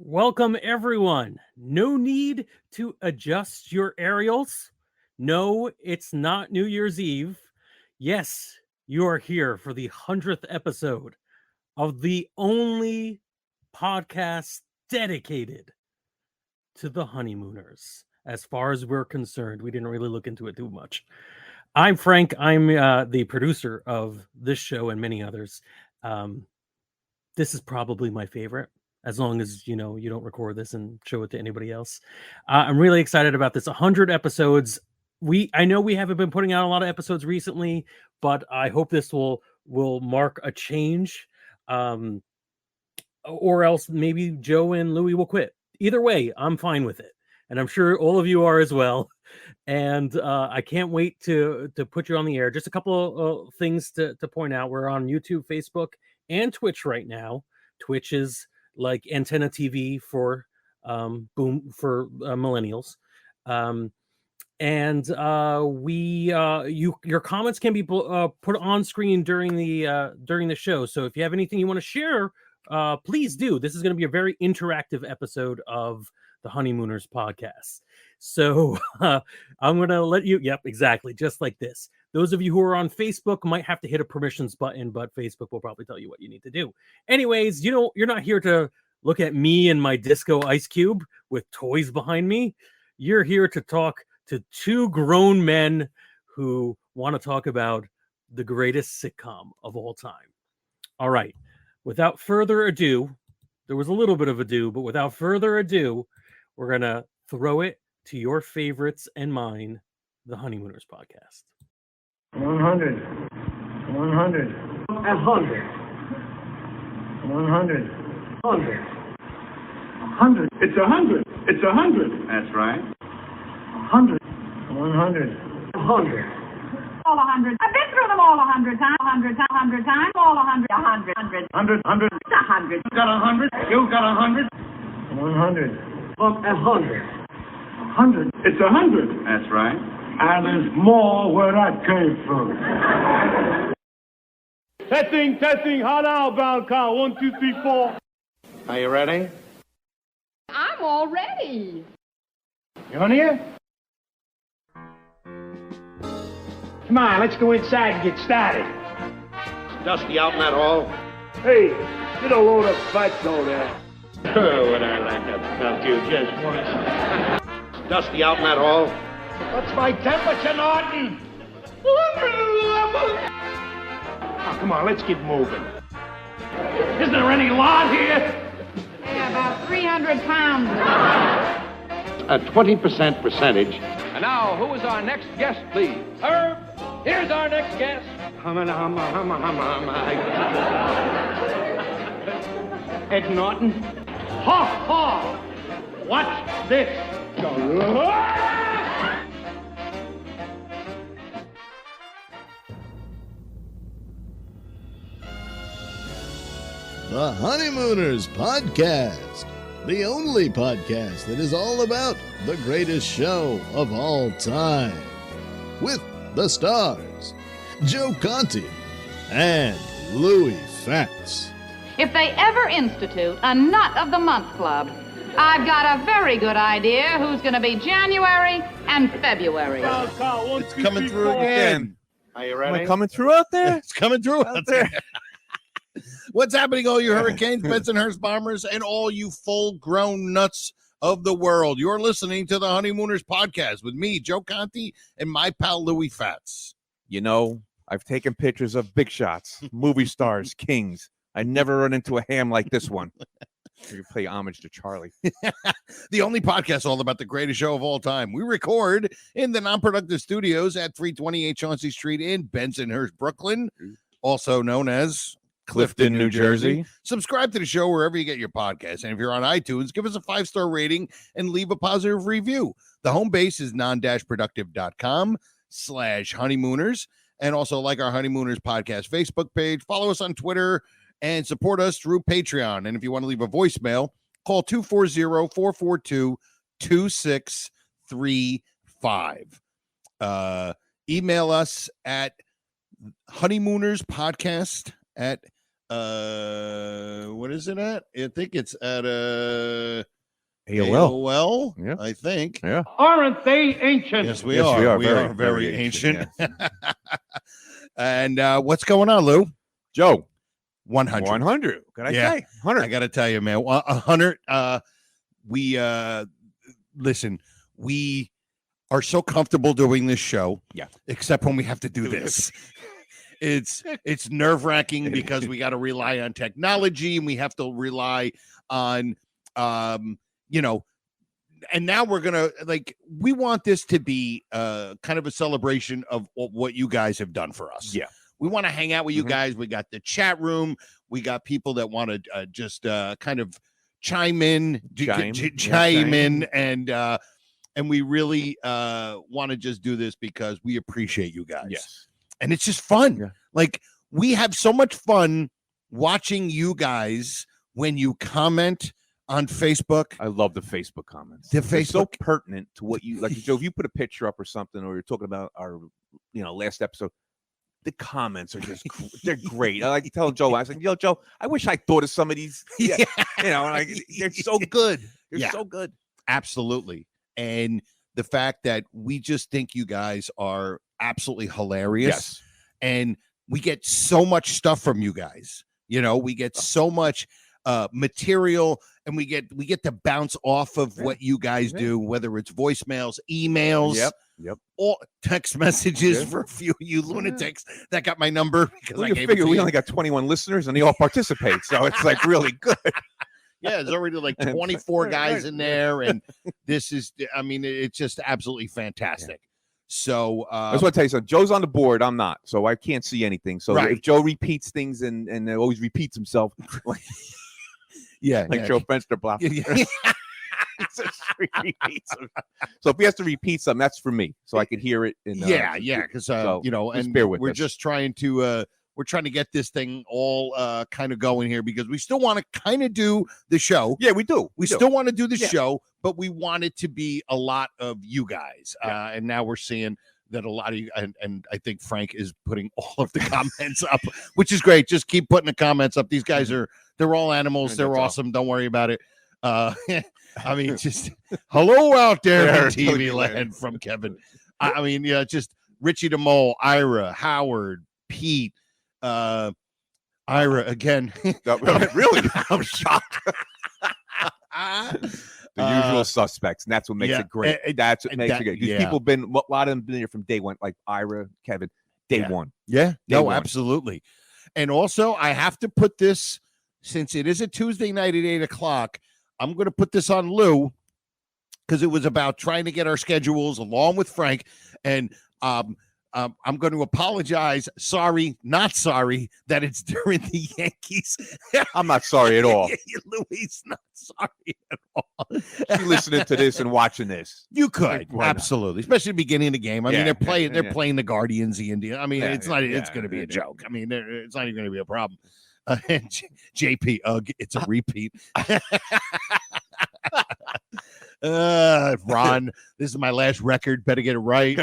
Welcome, everyone. No need to adjust your aerials. No, it's not New Year's Eve. Yes, you are here for the 100th episode of the only podcast dedicated to the Honeymooners. As far as we're concerned, we didn't really look into it too much. I'm Frank. I'm the producer of this show and many others. This is probably my favorite, as long as you don't record this and show it to anybody else. I'm really excited about this. 100 episodes. I know we haven't been putting out a lot of episodes recently, but I hope this will mark a change. Or else maybe Joe and Louie will quit. Either way, I'm fine with it, and I'm sure all of you are as well. And I can't wait to put you on the air. Just a couple of things to point out. We're on YouTube, Facebook, and Twitch right now. Twitch is like antenna TV for millennials. Your comments can be put on screen during the show. So if you have anything you want to share, please do. This is going to be a very interactive episode of the Honeymooners podcast. So I'm going to let you, yep, exactly, just like this. Those of you who are on Facebook might have to hit a permissions button, but Facebook will probably tell you what you need to do. Anyways, you're not here to look at me and my disco ice cube with toys behind me. You're here to talk to two grown men who want to talk about the greatest sitcom of all time. All right. Without further ado, there was a little bit of ado, but without further ado, we're going to throw it to your favorites and mine, the Honeymooners podcast. 100. 100. 100. 100. 100. 100. It's 100. It's 100. That's right. 100. 100. 100. All 100. I've been through them all 100 times. 100 times. All 100. 100. 100. 100. 100. It's 100. You got 100. You got 100. 100. 100. 100. It's 100. That's right. And there's more where that came from. Testing. Hot outbound count. 1, 2, 3, 4. Are you ready? I'm all ready. You on here? Come on, let's go inside and get started. Dusty out in that hall? Hey, get a load of fatso there. Oh, would I like to stuff you just once. Dusty out in that hall? What's my temperature, Norton? 111. Oh, come on, let's get moving. Isn't there any lot here? Yeah, about 300 pounds. A 20% percentage. And now, who is our next guest, please? Herb, here's our next guest. Ed Norton. Ha ha! Watch this. The Honeymooners podcast, the only podcast that is all about the greatest show of all time, with the stars, Joe Conti and Louie Fatts. If they ever institute a Nut of the Month Club, I've got a very good idea who's going to be January and February. It's coming through again. Are you Am ready? I coming through out there? It's coming through out there. What's happening, all you Hurricanes, Bensonhurst Bombers, and all you full-grown nuts of the world? You're listening to the Honeymooners podcast with me, Joe Conti, and my pal Louie Fatts. You know, I've taken pictures of big shots, movie stars, kings. I never run into a ham like this one. You play homage to Charlie. The only podcast all about the greatest show of all time. We record in the Non-Productive Studios at 328 Chauncey Street in Bensonhurst, Brooklyn, also known as Clifton, New Jersey. Subscribe to the show wherever you get your podcasts. And if you're on iTunes, give us a 5-star rating and leave a positive review. The home base is non-productive.com/honeymooners. And also like our Honeymooners podcast Facebook page. Follow us on Twitter and support us through Patreon. And if you want to leave a voicemail, call 240-442-2635. Email us at honeymoonerspodcast at what is it at? I think it's at AOL. Yeah. I think. Yeah. Aren't they ancient? Yes, we Yes, are. we are very ancient. ancient, And what's going on, Lou? Joe. 100. 100. Could I Yeah. say? 100. I got to tell you, man, 100. We listen. We are so comfortable doing this show. Yeah. Except when we have to do this. It's nerve-wracking because we got to rely on technology and we have to rely on and now we're gonna we want this to be kind of a celebration of what you guys have done for us. Yeah. We want to hang out with you guys. We got the chat room. We got people that want to just kind of chime in, and we really want to just do this because we appreciate you guys. Yes. And it's just fun. Yeah. Like, we have so much fun watching you guys when you comment on Facebook. I love the Facebook comments. The They're Facebook so pertinent to what you like. Joe, if you put a picture up or something, or you're talking about our, last episode, the comments are just they're great. I like to tell Joe, I was like, yo, Joe, I wish I thought of some of these. Yeah. They're so good. They're so good. Absolutely. And the fact that we just think you guys are absolutely hilarious. Yes. And we get so much stuff from you guys. We get so much material, and we get to bounce off of what you guys do, whether it's voicemails, emails, Yep. or text messages for a few of you lunatics that got my number because I gave it to we you. only got 21 listeners and they all participate, so it's like really good. Yeah, there's already like 24 guys in there, and this is, it's just absolutely fantastic. So I just want to tell you something. Joe's on the board. I'm not, so I can't see anything. So if Joe repeats things and always repeats himself, like Joe Fensterblock. So if he has to repeat something, that's for me, so I could hear it. Because and bear with we're us. just trying to get this thing all kind of going here because we still want to kind of do the show. Yeah, we do. We still want to do the show, but we want it to be a lot of you guys. And now we're seeing that a lot of you, and I think Frank is putting all of the comments up, which is great. Just keep putting the comments up. These guys they're all animals. They're awesome. Don't worry about it. Just hello out there in TV land from Kevin. Just Richie DeMole, Ira, Howard, Pete, Ira again. Really? I'm shocked. The usual suspects, and that's what makes it great. That's what makes it great. People have been, a lot of them been here from day one, like Ira, Kevin, day one. Yeah, day one. Absolutely. And also, I have to put this, since it is a Tuesday night at 8:00, I'm going to put this on Lou because it was about trying to get our schedules along with Frank. And I'm going to apologize. Sorry, not sorry that it's during the Yankees. I'm not sorry at all. Louis, not sorry at all. She's listening to this and watching this. You could absolutely, especially the beginning of the game. I mean, they're playing the Guardians, the Indians. I mean, it's going to be a joke. I mean, it's not even going to be a problem. And JP, it's a repeat. Ron, this is my last record. Better get it right.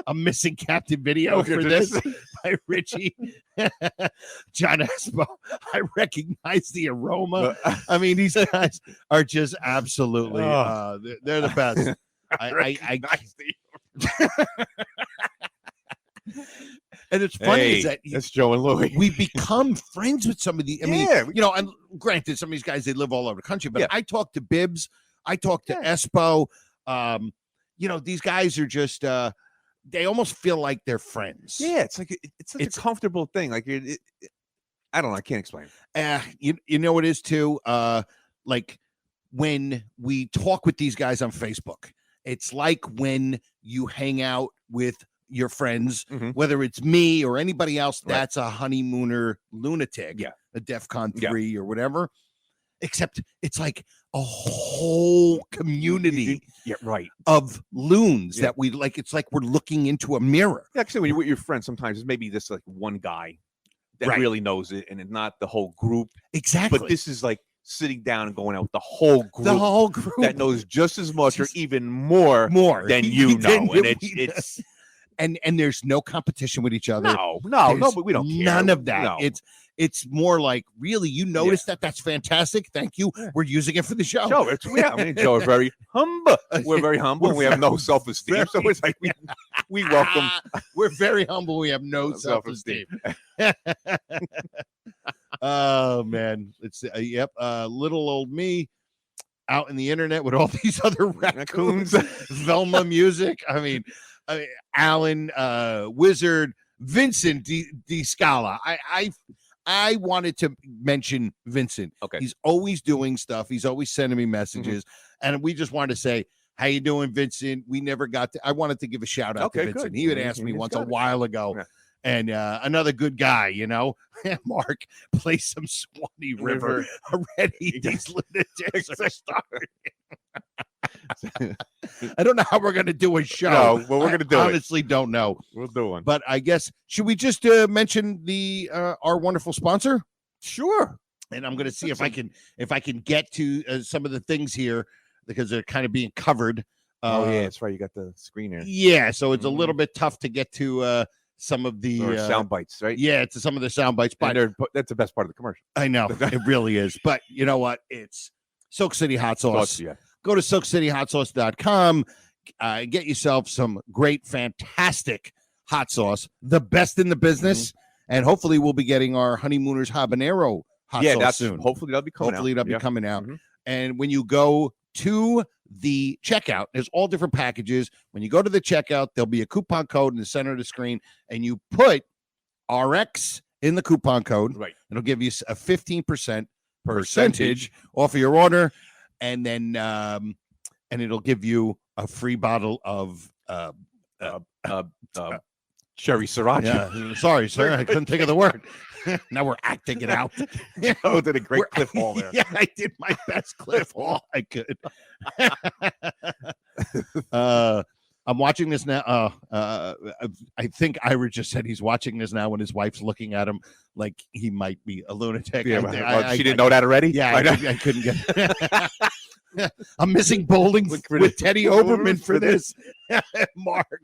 I'm missing Captain Video for this by Richie. John Espo, I recognize the aroma. I mean, these guys are just absolutely they're the best. I And it's funny is that that's Joe and Louie. We become friends with some of the. I mean, and granted, some of these guys they live all over the country, but I talk to Bibbs, I talk to Espo. These guys are just. They almost feel like they're friends. Yeah, it's like it's a comfortable thing. Like I don't know. I can't explain. You know what it is too. Like when we talk with these guys on Facebook, it's like when you hang out with your friends, whether it's me or anybody else that's a honeymooner lunatic, a DEFCON 3 or whatever, except it's like a whole community of loons that we like. It's like we're looking into a mirror. Actually, when you're with your friends, sometimes it's maybe this like one guy that really knows it and it's not the whole group. Exactly. But this is like sitting down and going out with the whole group that knows just as much or even more than you know. And it's and there's no competition with each other. No, but we don't care. None of that. No. It's more like, really, you noticed that? That's fantastic. Thank you. We're using it for the show. I mean, Joe is very humble. We're very humble. We have no self-esteem. So it's like we welcome. We're very humble. We have no self-esteem. Oh, man. It's little old me out in the internet with all these other raccoons. Velma music. I mean, Alan, Wizard, Vincent D. Scala. I wanted to mention Vincent. Okay. He's always doing stuff. He's always sending me messages. And we just wanted to say, how you doing, Vincent? We never got to, I wanted to give a shout out to Vincent. Good. He had asked me once a while ago. Yeah. And another good guy, Mark, play some Swanee River. Already these lunatics are starting. I don't know how we're going to do a show. No, well, we're going to do honestly don't know. We'll do one. But I guess, should we just mention the our wonderful sponsor? Sure. And I'm going to see if I can get to some of the things here because they're kind of being covered. Yeah, that's right. You got the screen here. Yeah, so it's a little bit tough to get to some of the sound bites, right? Yeah, it's some of the sound bites, but that's the best part of the commercial. I know it really is. But you know what? It's Silk City Hot Sauce. Yeah. Go to silkcityhotsauce.com. Get yourself some great, fantastic hot sauce, the best in the business, and hopefully we'll be getting our Honeymooners habanero hot sauce soon. Hopefully that'll be coming out. Hopefully that'll be coming out. And when you go to the checkout, there's all different packages. When you go to the checkout, there'll be a coupon code in the center of the screen, and you put RX in the coupon code. Right. It'll give you a 15% percentage off of your order, and then and it'll give you a free bottle of cherry sriracha. Yeah. Sorry, sir, I couldn't think of the word. Now we're acting it out. Joe did a great Cliff Hall there. Yeah, I did my best Cliff Hall I could. I'm watching this now. I think Ira just said he's watching this now when his wife's looking at him like he might be a lunatic. Yeah, she didn't know that already? Yeah, I couldn't get I'm missing bowling with Teddy Oberman for this. Mark.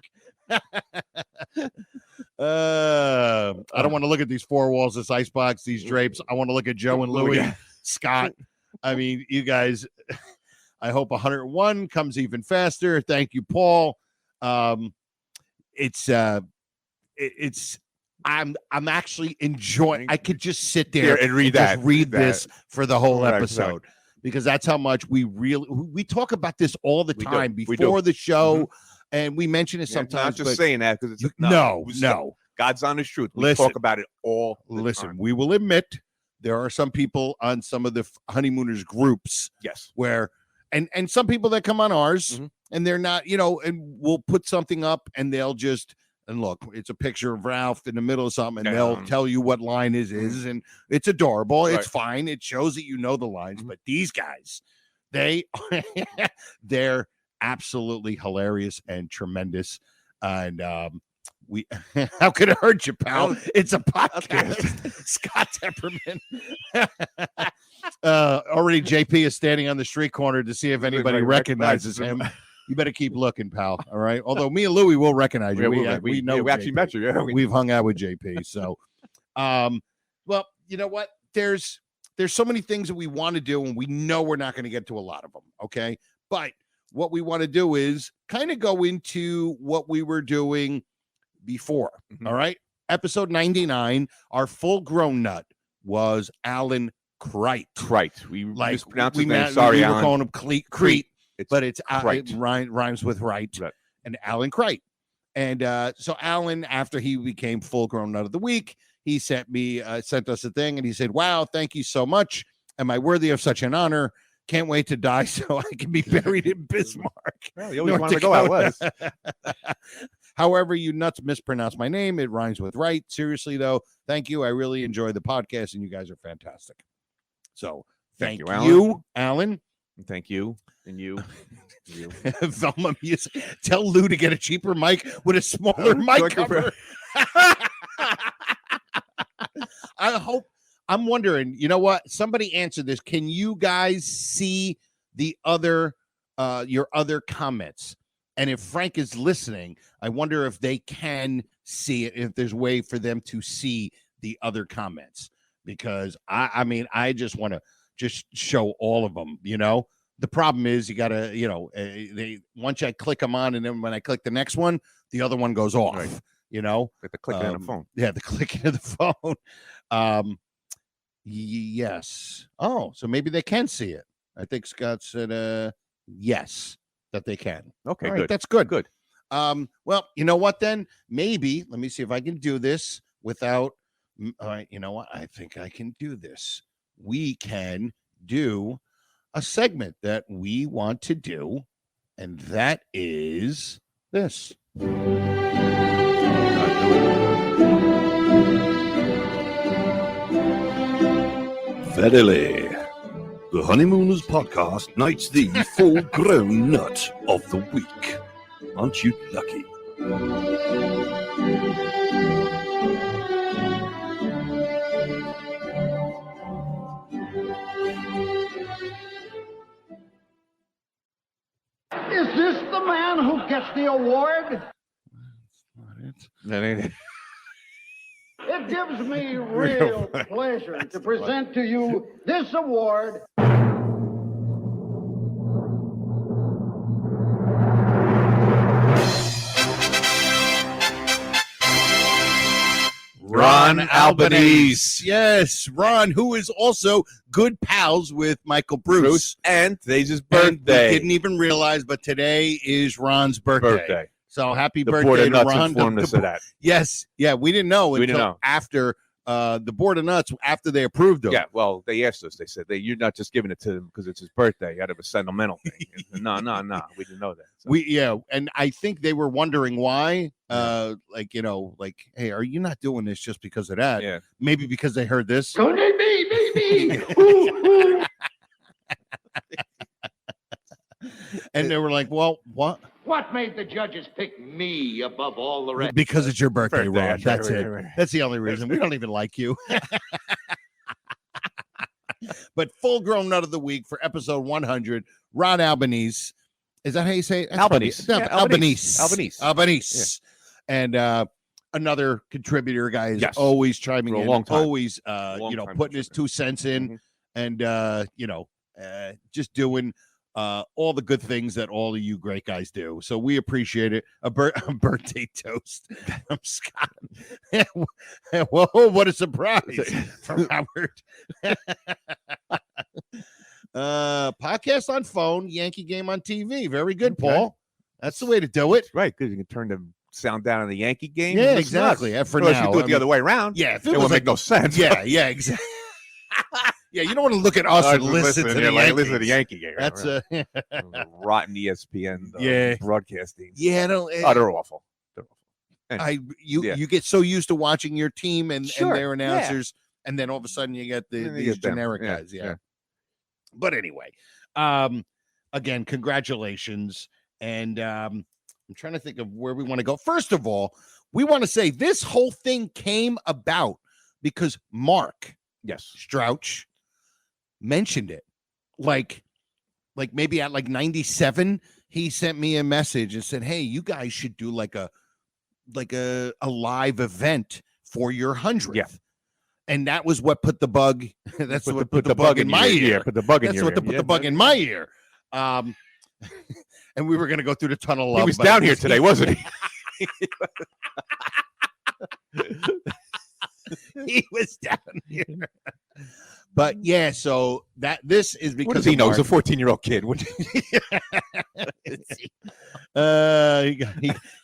I don't want to look at these four walls, this icebox, these drapes. I want to look at Joe and Louie, Scott. I mean, you guys, I hope 101 comes even faster. Thank you, Paul. It's I'm actually enjoying. I could just sit there and read this for the whole episode because that's how much we talk about this all the time before the show. And we mention it sometimes. Not just saying that because it's no. God's honest truth. We talk about it all the time. We will admit there are some people on some of the Honeymooners groups. Yes. Where and some people that come on ours and they're not, and we'll put something up and they'll just and look, it's a picture of Ralph in the middle of something and they'll tell you what line is and it's adorable. Right. It's fine. It shows that you know the lines, but these guys, they're absolutely hilarious and tremendous. And we how could it hurt you, pal? It's a podcast. Scott Tepperman. Already JP is standing on the street corner to see if anybody recognizes him. You better keep looking, pal. All right. Although me and Louie will recognize you. We know we actually met you. Yeah, we've hung out with JP. So well, you know what? There's so many things that we want to do, and we know we're not going to get to a lot of them. Okay. But what we want to do is kind of go into what we were doing before. All right. Episode 99, our full grown nut was Alan Crite. We mispronounced his name. Sorry, we Alan. Were calling him Crete, but it rhymes with right. And Alan Crite. And so Alan, after he became full grown nut of the week, he sent us a thing and he said, "Wow, thank you so much. Am I worthy of such an honor? Can't wait to die so I can be buried in Bismarck." Well, you always wanted to go out west. However, you nuts mispronounced my name. It rhymes with right. Seriously, though, thank you. I really enjoy the podcast, and you guys are fantastic. So thank you, Alan. Thank you. And you. Velma Music. Tell Lou to get a cheaper mic with a smaller mic cover. I'm wondering, you know what? Somebody answer this. Can you guys see the other, your other comments? And if Frank is listening, I wonder if they can see it, if there's a way for them to see the other comments. because I mean, I just want to just show all of them, you know. The problem is you got to, you know, they once I click them on, and then when I click the next one, the other one goes off, Right. you know. Like the clicking on the phone. Yeah, the clicking of the phone. Yes. Oh, so maybe they can see it. I think Scott said yes, that they can. Okay, All right, good. that's good. Good. Well, you know what then? Maybe let me see if I can do this without all right, you know what? I think I can do this. We can do a segment that we want to do, and that is this. Verily, the Honeymooners podcast knights the full-grown nut of the week. Aren't you lucky? Is this the man who gets the award? That ain't it. It gives me real pleasure to present to you this award. Ron Albanese. Yes, Ron, who is also good pals with Michael Bruce. And today's his And birthday. we didn't even realize, but today is Ron's birthday. So happy The birthday Board of to Nuts Ron. informed us of that. Yes. Yeah, we didn't know We until didn't know. after the Board of Nuts, after they approved him. Yeah, well, they asked us. They said, you're not just giving it to him because it's his birthday. You had to have a sentimental thing. No. We didn't know that. So. And I think they were wondering why. Like, you know, like, hey, are you not doing this just because of that? Yeah. Maybe because they heard this. Me. And they were like, well, what? What made the judges pick me above all the rest? Because it's your birthday, Birthday, Ron. That's it. right. That's the only reason. We don't even like you. But full grown nut of the week for episode 100, Ron Albanese. Is that how you say it? That's Albanese. funny. Yeah, Albanese. Albanese. Yeah. And another contributor guy is Yes. always chiming For a in, long time. always Long time putting his 2 cents in, and just doing all the good things that all of you great guys do. So we appreciate it. A birthday toast from Scott. Whoa, what a surprise from Howard. Podcast on phone, Yankee game on TV. Very good, Okay. Paul. That's the way to do it. Right, because you can turn the sound down on the Yankee game. Yeah, and listen to us. exactly. For Unless now, you do it I the other mean, way around. Yeah, if It won't make no sense. Yeah, exactly. Yeah, you don't want to look at us and listen to the Yankees. Listen to the Yankee game. That's right. Rotten ESPN Yeah. broadcasting. yeah. No, They're awful. They're awful. You get so used to watching your team and Sure, their announcers, and then all of a sudden you get And you these get them. generic Yeah, guys. Yeah. yeah. But anyway, again, congratulations. And I'm trying to think of where we want to go. First of all, we want to say this whole thing came about because Mark Yes. Strouch mentioned it. Like maybe at like 97, he sent me a message and said, hey, you guys should do like a live event for your 100th. Yeah. And that was what put the bug. That's Put what the- put the bug in my your ear. Yeah, put the bug in That's your what ear. put Yeah, the bug in my ear. And we were going to go through the tunnel of love. He was but down here today, wasn't he? He was down here. But yeah, so this is because What does he of know? He's a Mark. 14-year-old kid.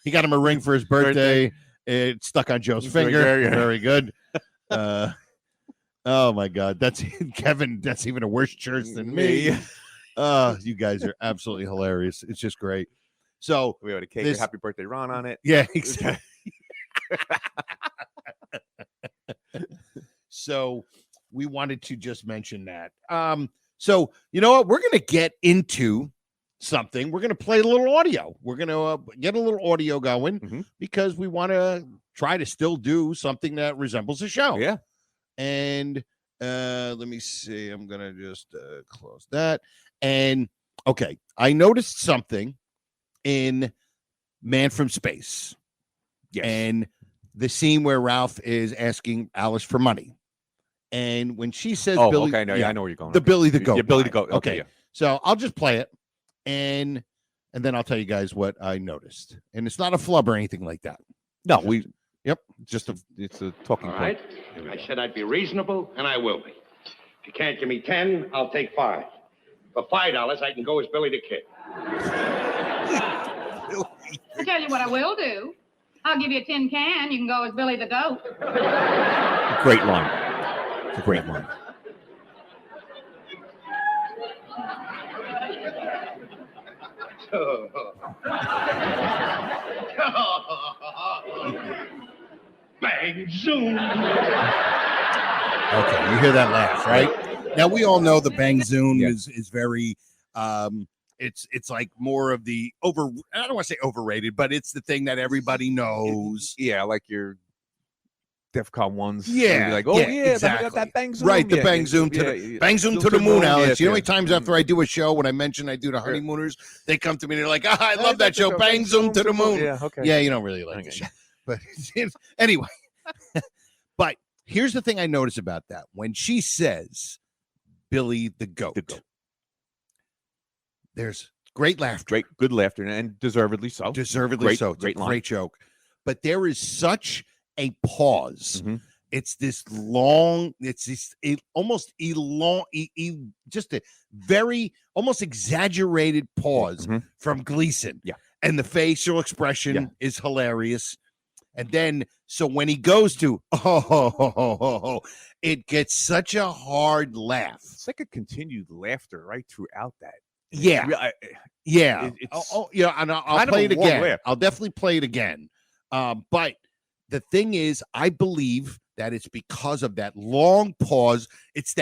He got him a ring for his birthday. It stuck on Joe's finger. Finger, yeah. Very good. Oh my God, that's Kevin. That's even a worse church than me. You guys are absolutely hilarious. It's just great. So We had a cake This- with Happy Birthday Ron on it. yeah, exactly. So we wanted to just mention that. So you know what? We're going to get into something. We're going to play a little audio. We're going to get a little audio going Mhm. because we want to try to still do something that resembles a show. Yeah. And let me see. I'm going to just close that. And okay, I noticed something in Man from Space. Yes. And the scene where Ralph is asking Alice for money. And when she says Oh, Billy, okay. No, yeah, I know where you're going. the Billy the Goat. Yeah, Billy the line. Goat. Okay. Yeah. So I'll just play it, and then I'll tell you guys what I noticed. And it's not a flub or anything like that. No, it's a talking All point. right. I said I'd be reasonable, and I will be. If you can't give me 10, I'll take 5. For $5, I can go as Billy the Kid. I'll tell you what I will do. I'll give you a tin can. You can go as Billy the Goat. Great line. It's a great line. Bang, zoom. Okay, you hear that laugh, right? Now we all know the Bang Zoom is very it's like more of the I don't want to say overrated, but it's the thing that everybody knows. Yeah, like your DEFCON ones. Yeah, You're like, oh yeah, exactly. I got that Bang Zoom. Right, the Yeah, Bang Zoom to the Bang Zoom to the moon, Alex. You know how many times after I do a show, when I mention I do the Honeymooners, they come to me and they're like, I love that show, Bang Zoom to the moon. Yeah, okay. Yeah, you don't really like the show. But anyway, but here's the thing I notice about that. When she says Billy the Goat, there's great laughter. Good laughter, and deservedly so. Deservedly so. It's great a line. great joke. But there is such a pause. Mm-hmm. It's this long, it's this almost just a very almost exaggerated pause from Gleason. Yeah. And the facial expression is hilarious. And then, so when he goes to, it gets such a hard laugh. It's like a continued laughter right throughout that. Yeah. Yeah. It's and I'll play it again. Laugh. I'll definitely play it again. But the thing is, I believe that it's because of that long pause. It's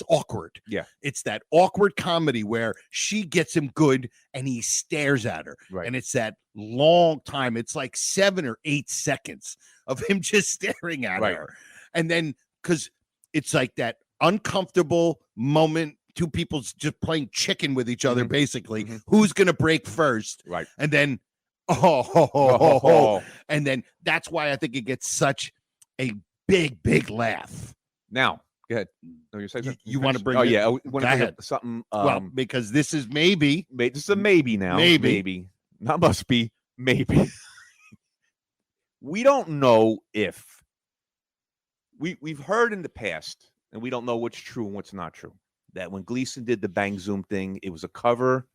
awkward. Yeah. It's that awkward comedy where she gets him good and he stares at her. Right. And it's that long time. It's like 7 or 8 seconds of him just staring at her. And then, because it's like that uncomfortable moment, two people just playing chicken with each other, basically. Who's going to break first? Right. And then, and then that's why I think it gets such a big laugh. Now, go ahead. No, You want to bring? Oh it? yeah, we want Go to bring ahead. up something. Well, because this is maybe. This is a maybe now. Maybe. Not must be. Maybe. We don't know if we've heard in the past, and we don't know what's true and what's not true. That when Gleason did the Bang Zoom thing, it was a cover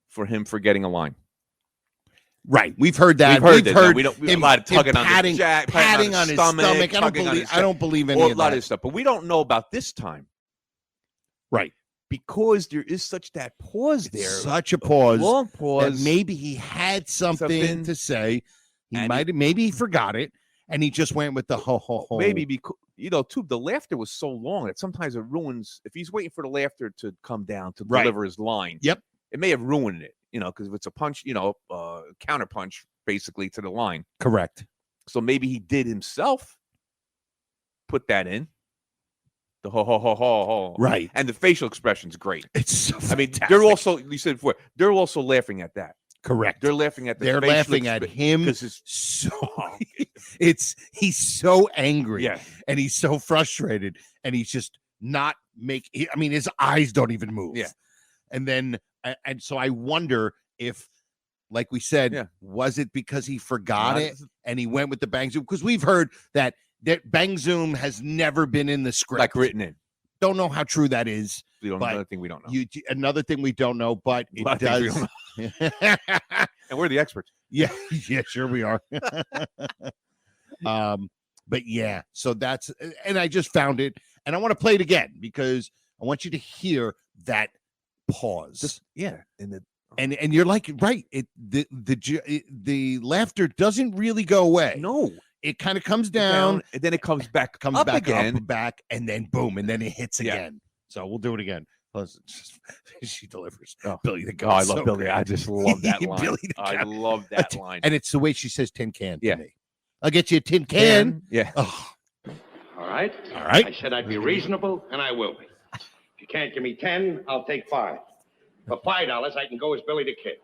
for him forgetting a line. Right, we've heard that. We've heard him, a lot of tugging on patting, his jack, patting on his stomach. I don't believe any of that. A lot of stuff, but we don't know about this time. Right. Because there is such that pause there. Such a pause. Long pause. That maybe he had something to say. Maybe he forgot it. And he just went with the ho, ho, ho. Maybe because, too, the laughter was so long that sometimes it ruins. If he's waiting for the laughter to come down to deliver his line. Yep. It may have ruined it, because if it's a punch, counter punch basically to the line. Correct. So maybe he did himself put that in. The ho, ho, ho, ho, ho. Right. And the facial expression's great. It's so fantastic. I mean, they're also, you said before, they're also laughing at that. Correct. They're laughing at They're laughing at him because he's so angry and he's so frustrated and he's just not his eyes don't even move. Yeah. And then and so I wonder if, like we said, was it because he forgot it and he went with the Bang Zoom? Because we've heard that Bang Zoom has never been in the script. Like written in. Don't know how true that is. Another thing we don't know. Another thing we don't know, but it does. And we're the experts. Yeah, sure we are. But yeah, so that's, and I just found it, and I want to play it again because I want you to hear that pause. And you're like, right? The laughter doesn't really go away. No. It kind of comes down, and then it comes back, up again, and then boom, and then it hits again. So we'll do it again. Plus, she delivers. Billy the Goat. I love Billy. Great. I just love that line. Billy the I love that line. And it's the way she says tin can to me. I'll get you a tin can. Yeah. Oh. All right. I said I'd be reasonable, and I will be. If you can't give me 10, I'll take 5. For $5, I can go as Billy the Kid.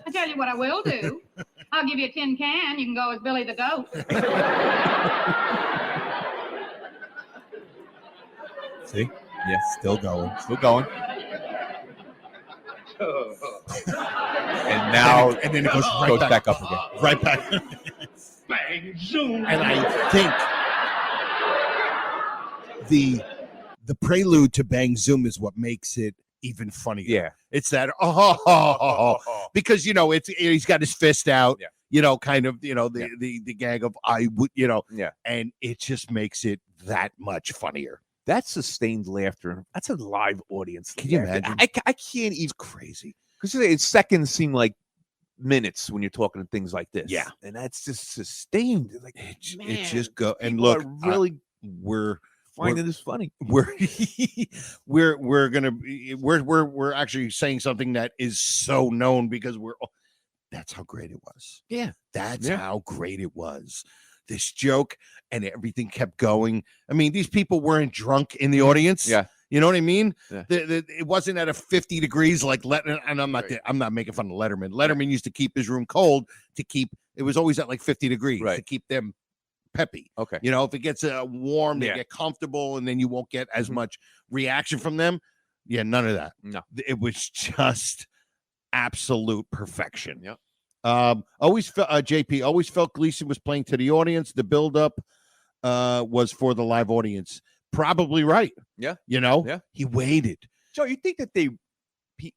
I tell you what I will do. I'll give you a tin can. You can go as Billy the Goat. See? Yeah, still going. And now, and then it goes right goes back. back up again. Right back. Bang, zoom. And I think the prelude to Bang Zoom is what makes it even funnier. Yeah. It's that because he's got his fist out. Yeah. Kind of the gag of I would Yeah. and it just makes it that much funnier. That's sustained laughter. That's a live audience. Can you laughter. imagine? I can't even. It's crazy. Because seconds seem like minutes when you're talking to things like this. Yeah. And that's just sustained. Like It just go and people look. are really We're finding this funny. we're actually saying something that is so known because that's how great it was. Yeah. That's how great it was. This joke and everything kept going. I mean, these people weren't drunk in the audience. Yeah. You know what I mean? Yeah. It wasn't at a 50 degrees like and I'm not making fun of Letterman. Letterman used to keep his room cold it was always at like 50 degrees to keep them peppy. Okay. If it gets warm, they get comfortable, and then you won't get as much reaction from them. Yeah, none of that. No. It was just absolute perfection. Yep. JP always felt Gleason was playing to the audience. The build-up was for the live audience. Probably right. Yeah. Yeah. He waited. Joe, you think that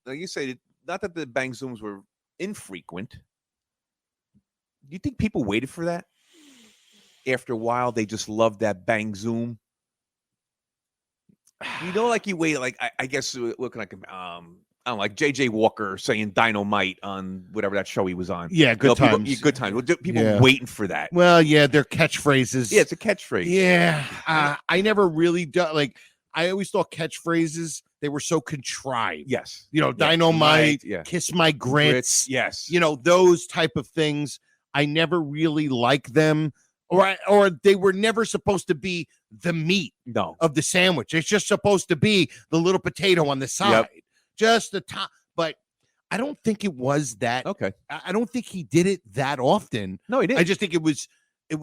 like you said, not that the Bang Zooms were infrequent. You think people waited for that? After a while, they just loved that Bang Zoom. Like you wait, like I guess what can I I don't know, like JJ Walker saying dynamite on whatever that show he was on. Yeah, good times. Good times. People waiting for that. Well, yeah, they're catchphrases. Yeah, it's a catchphrase. Yeah. I never really like I always thought catchphrases, they were so contrived. Yes. Dynamite, yeah. Kiss My Grits. Yes. Those type of things. I never really liked them. Or they were never supposed to be the meat of the sandwich. It's just supposed to be the little potato on the side. Yep. Just the top. But I don't think it was that. Okay. I don't think he did it that often. No, he didn't. I just think it was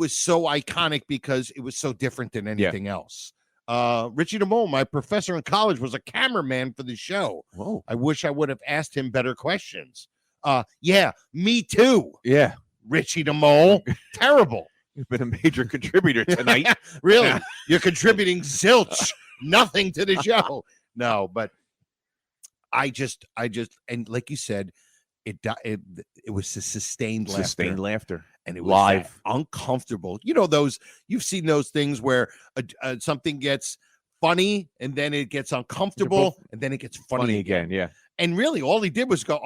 so iconic because it was so different than anything else. Richie DeMole, my professor in college, was a cameraman for the show. Whoa. I wish I would have asked him better questions. Yeah, me too. Yeah. Richie DeMole. Terrible. You've been a major contributor tonight. Really? Yeah. You're contributing zilch, nothing to the show. No, but I just, and like you said, it was a sustained laughter, and it was live, uncomfortable. You've seen those things where something gets funny and then it gets uncomfortable and then it gets funny again. Yeah. And really, all he did was go,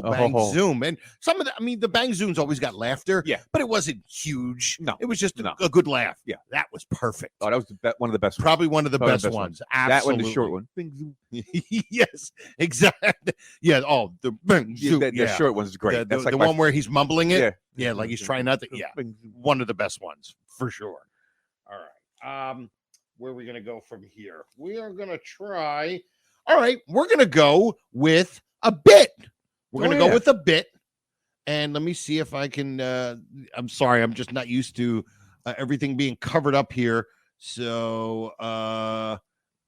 Bang Zoom. And some of the Bang Zooms always got laughter. Yeah. But it wasn't huge. No. It was just a good laugh. Yeah. That was perfect. Oh, that was one of the best. Probably one of the best ones. Absolutely. That one, the short one. Bing Zoom. Yes, exactly. Yeah. Oh, the Bang Zoom. The short one's great. That's like the one where he's mumbling it. Yeah. Like he's trying not to. Yeah. One of the best ones for sure. All right. Where are we going to go from here? We are going to try. All right. We're going to go with a bit. We're going to go with a bit. And let me see if I can. I'm sorry. I'm just not used to everything being covered up here. So,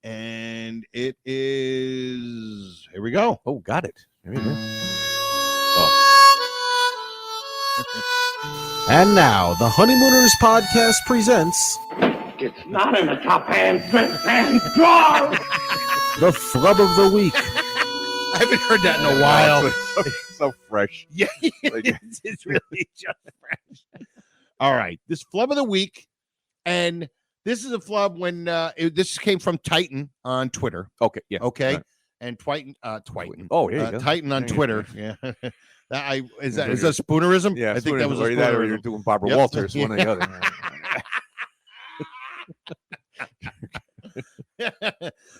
and it is. Here we go. Oh, got it. There you go. And now, the Honeymooners podcast presents. It's not in the top hand drawer. The flub of the week. I haven't heard that in a while. So fresh. Yeah, it's really just fresh. All right, this flub of the week, and this is a flub when this came from Titan on Twitter. Okay, yeah, okay, right. And Titan. Oh, yeah, Titan on Twitter. Yeah, is that spoonerism? Yeah, I think that was a that, or spoonerism. you're doing Barbara Walters, one or the other.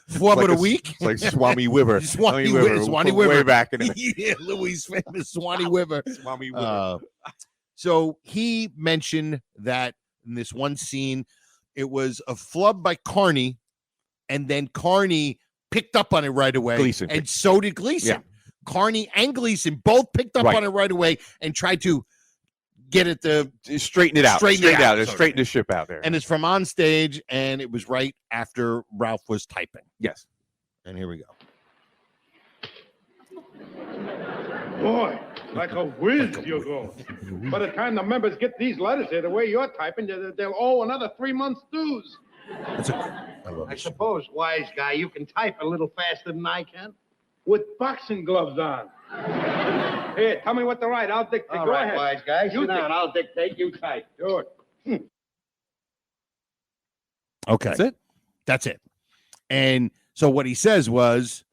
Flub of the week. It's like Swami Wiver. Swanee Wiver. Way back in the yeah, Louis' famous Swanee Wiver. Swami Wiver. So he mentioned that in this one scene, it was a flub by Carney, and then Carney picked up on it right away. Gleason. And so did Gleason. Yeah. Carney and Gleason both picked up on it right away and tried to get it to straighten it out. Straighten it out. Straighten the ship out there. And it's from on stage, and it was right after Ralph was typing. Yes. And here we go. Boy, like a whiz you go. By the time the members get these letters here, the way you're typing, they'll owe another 3 months' dues. I suppose, wise guy, you can type a little faster than I can. With boxing gloves on. Here, tell me what to write. I'll dictate. All Go right, ahead. wise guy, You sit down. I'll dictate. You type. Do it. Okay. That's it. And so what he says was,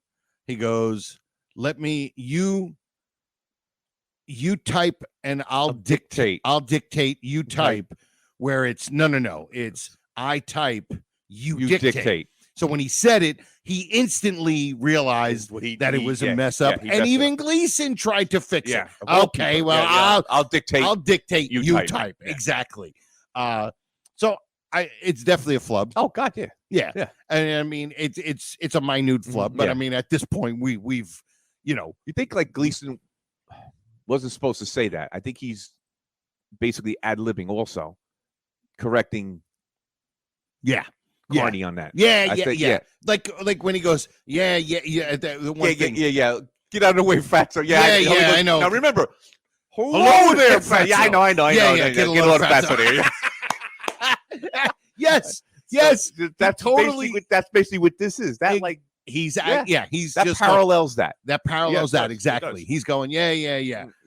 he goes, you type and I'll dictate. I'll dictate, you type, where it's no. It's I type, you dictate. So when he said it, he instantly realized that it was a mess up. And even Gleason tried to fix it. Okay, well, I'll dictate. I'll dictate, you type. Yeah. Exactly. So it's definitely a flub. Oh God, yeah. And I mean, it's a minute flub, but I mean, at this point, we've you think like Gleason wasn't supposed to say that. I think he's basically ad-libbing also, correcting Carney on that. Yeah. Like when he goes, the one thing. Yeah. Get out of the way, Fatso. Yeah, I know. Now remember, hello there, Fatso. Yeah, I know. Yeah, get a little Fatso there. Yes. That's totally. That's basically what this is. That like. He's that just parallels that. That parallels that exactly. He's going,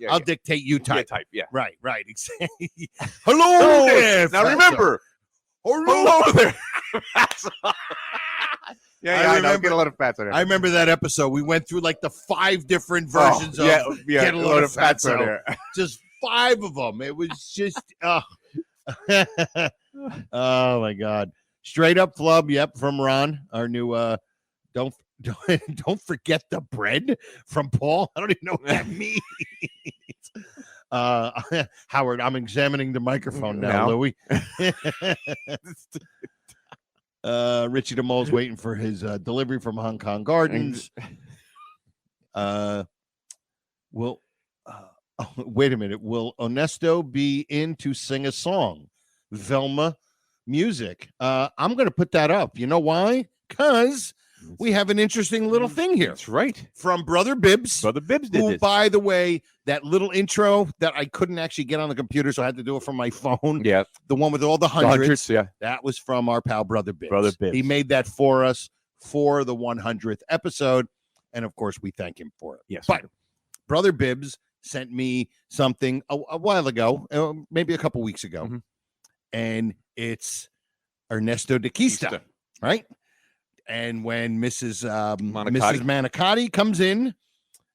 I'll dictate, you type. Yeah. Right. Exactly. Hello there. Now remember, hello there. I know. Get a lot of fats on there. I remember that episode. We went through like the 5 different versions of get a lot of fats on there. Just 5 of them. It was just oh my God. Straight up flub. Yep, from Ron, our new don't forget the bread from Paul. I don't even know what that means. Howard, I'm examining the microphone now. Louis. Richie DeMole's waiting for his delivery from Hong Kong Gardens. Wait a minute. Will Ernesto be in to sing a song? Velma Music. I'm going to put that up. You know why? Because we have an interesting little thing here. That's right. From Brother Bibbs. Brother Bibbs did this. By the way, that little intro that I couldn't actually get on the computer, so I had to do it from my phone. Yeah. The one with all the hundreds. Yeah. That was from our pal Brother Bibbs. Brother Bibbs. He made that for us for the 100th episode. And of course, we thank him for it. Yes. But Brother Bibbs sent me something a while ago, maybe a couple weeks ago. Mm-hmm. And it's Ernesto de Quista, right? And when Mrs. Manicotti comes in,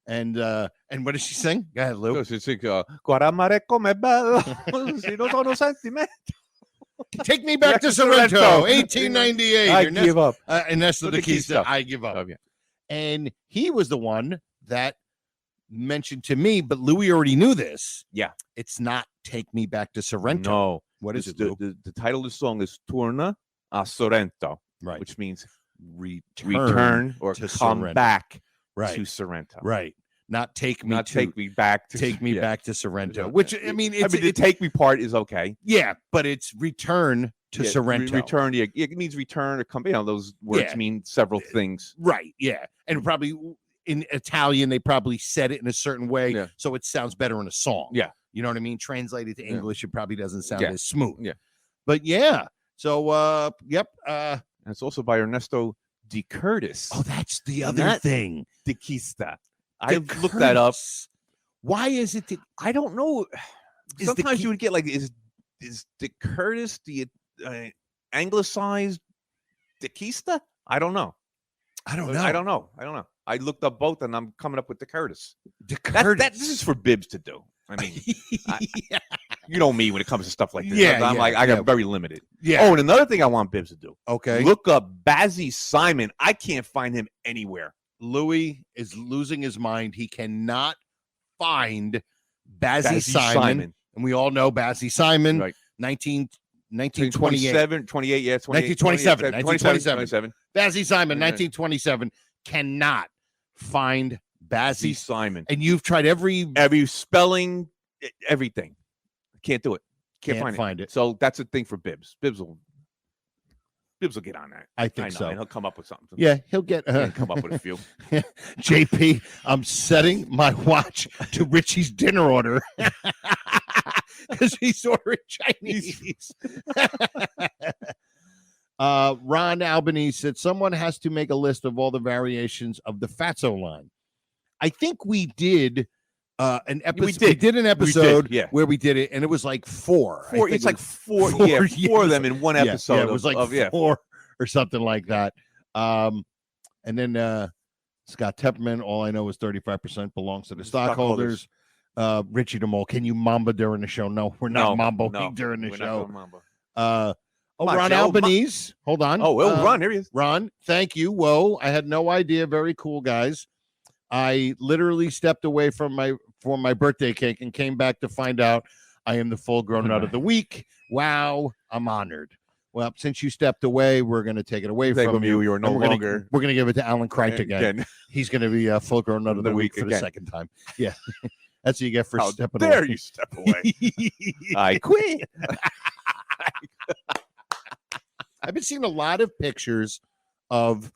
and what does she sing? Go ahead, Lou. She sings, Guaramare come bello, si no sono sentimenti. Take me back to Sorrento, 1898. I give up. Ernesto de Quista, I give up. Oh, yeah. And he was the one that mentioned to me, but Louis already knew this. Yeah. It's not Take Me Back to Sorrento. No. What is it, the title of the song is Torna a Sorrento, right? Which means return or to come Sorrento. back right. to Sorrento. Right. Not take me back to back to Sorrento. Which I mean, the take me part is okay. Yeah, but it's return to Sorrento. Return. Yeah, it means return or come. Those words mean several things. Right. Yeah, and probably in Italian they probably said it in a certain way, so it sounds better in a song. Yeah. You know what I mean? Translated to English, it probably doesn't sound as smooth. Yeah. But yeah. So yep. And it's also by Ernesto de Curtis. Oh, that's the other thing. De Quista. I looked that up. Why is it? I don't know. Sometimes you would get like, is de Curtis the anglicized de Quista? I don't know. I don't know. I looked up both, and I'm coming up with de Curtis. De Curtis. This is for Bibbs to do. I mean, you know me when it comes to stuff like this. I got very limited. Yeah. Oh, and another thing I want Bibbs to do. Okay. Look up Bazzy Simon. I can't find him anywhere. Louis is losing his mind. He cannot find Bazzy Simon. And we all know Bazzy Simon, right. 1928. 28, yeah. 1927. Bazzy Simon, 1927, cannot find Bazzy Simon. And you've tried every spelling, everything. Can't do it. Can't find it. So that's a thing for Bibbs. Bibbs will get on that. I think know, so. And he'll come up with something. Yeah, he'll get come up with a few. JP, I'm setting my watch to Richie's dinner order because he's ordering Chinese. Ron Albanese said someone has to make a list of all the variations of the Fatso line. I think we did an episode. We did an episode where we did it, and it was like four. It's like four of them in one episode. Yeah, it was like four or something like that. And then Scott Tepperman, all I know is 35% belongs to the stockholders. Richie DeMol, can you mamba during the show? No, we're not mamboing during the show. Ron Albanese. Hold on. Ron, here he is. Ron, thank you. Whoa, I had no idea. Very cool, guys. I literally stepped away for my birthday cake and came back to find out I am the full-grown nut of the week. Wow, I'm honored. Well, since you stepped away, we're going to take it away from you. You are no longer. We're going to give it to Alan Kreit again. He's going to be a full-grown nut of the week for the second time. Yeah, that's what you get for stepping away. How dare you step away? I quit. I've been seeing a lot of pictures of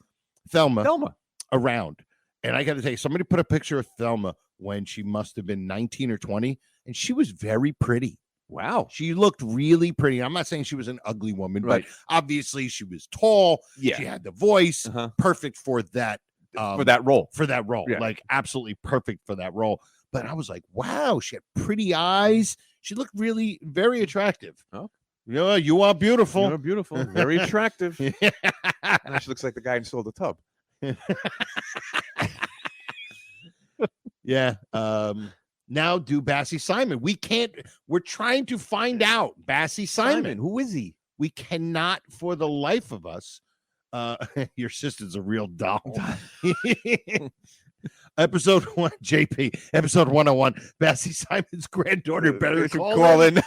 Thelma around. And I got to tell you, somebody put a picture of Thelma when she must have been 19 or 20, and she was very pretty. Wow. She looked really pretty. I'm not saying she was an ugly woman, but obviously she was tall. Yeah. She had the voice, perfect for that role. Yeah. Like absolutely perfect for that role. But I was like, wow, she had pretty eyes. She looked really very attractive. Oh. Yeah, you are beautiful. You're beautiful. Very attractive. Now she looks like the guy who sold the tub. Yeah. Now do Bassy Simon. We're trying to find out Bassy Simon. Who is he? We cannot for the life of us. Your sister's a real doll. Episode 1, JP. Episode 101. Bassy Simon's granddaughter better call in.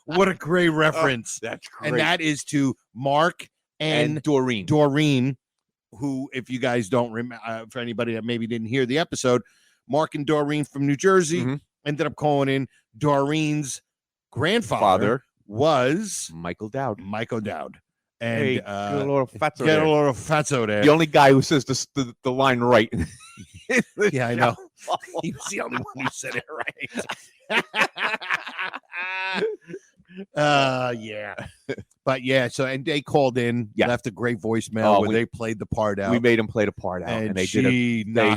What a great reference. That's great. And that is to Mark and Doreen. Doreen, who, if you guys don't remember, for anybody that maybe didn't hear the episode, Mark and Doreen from New Jersey ended up calling in. Doreen's grandfather was Michael Dowd. And hey, get a little fatso there. The only guy who says the line right. Yeah, I know. He was the only one who said it right. Yeah. But yeah, so and they called in, left a great voicemail where they played the part out. We made them play the part out, and they did they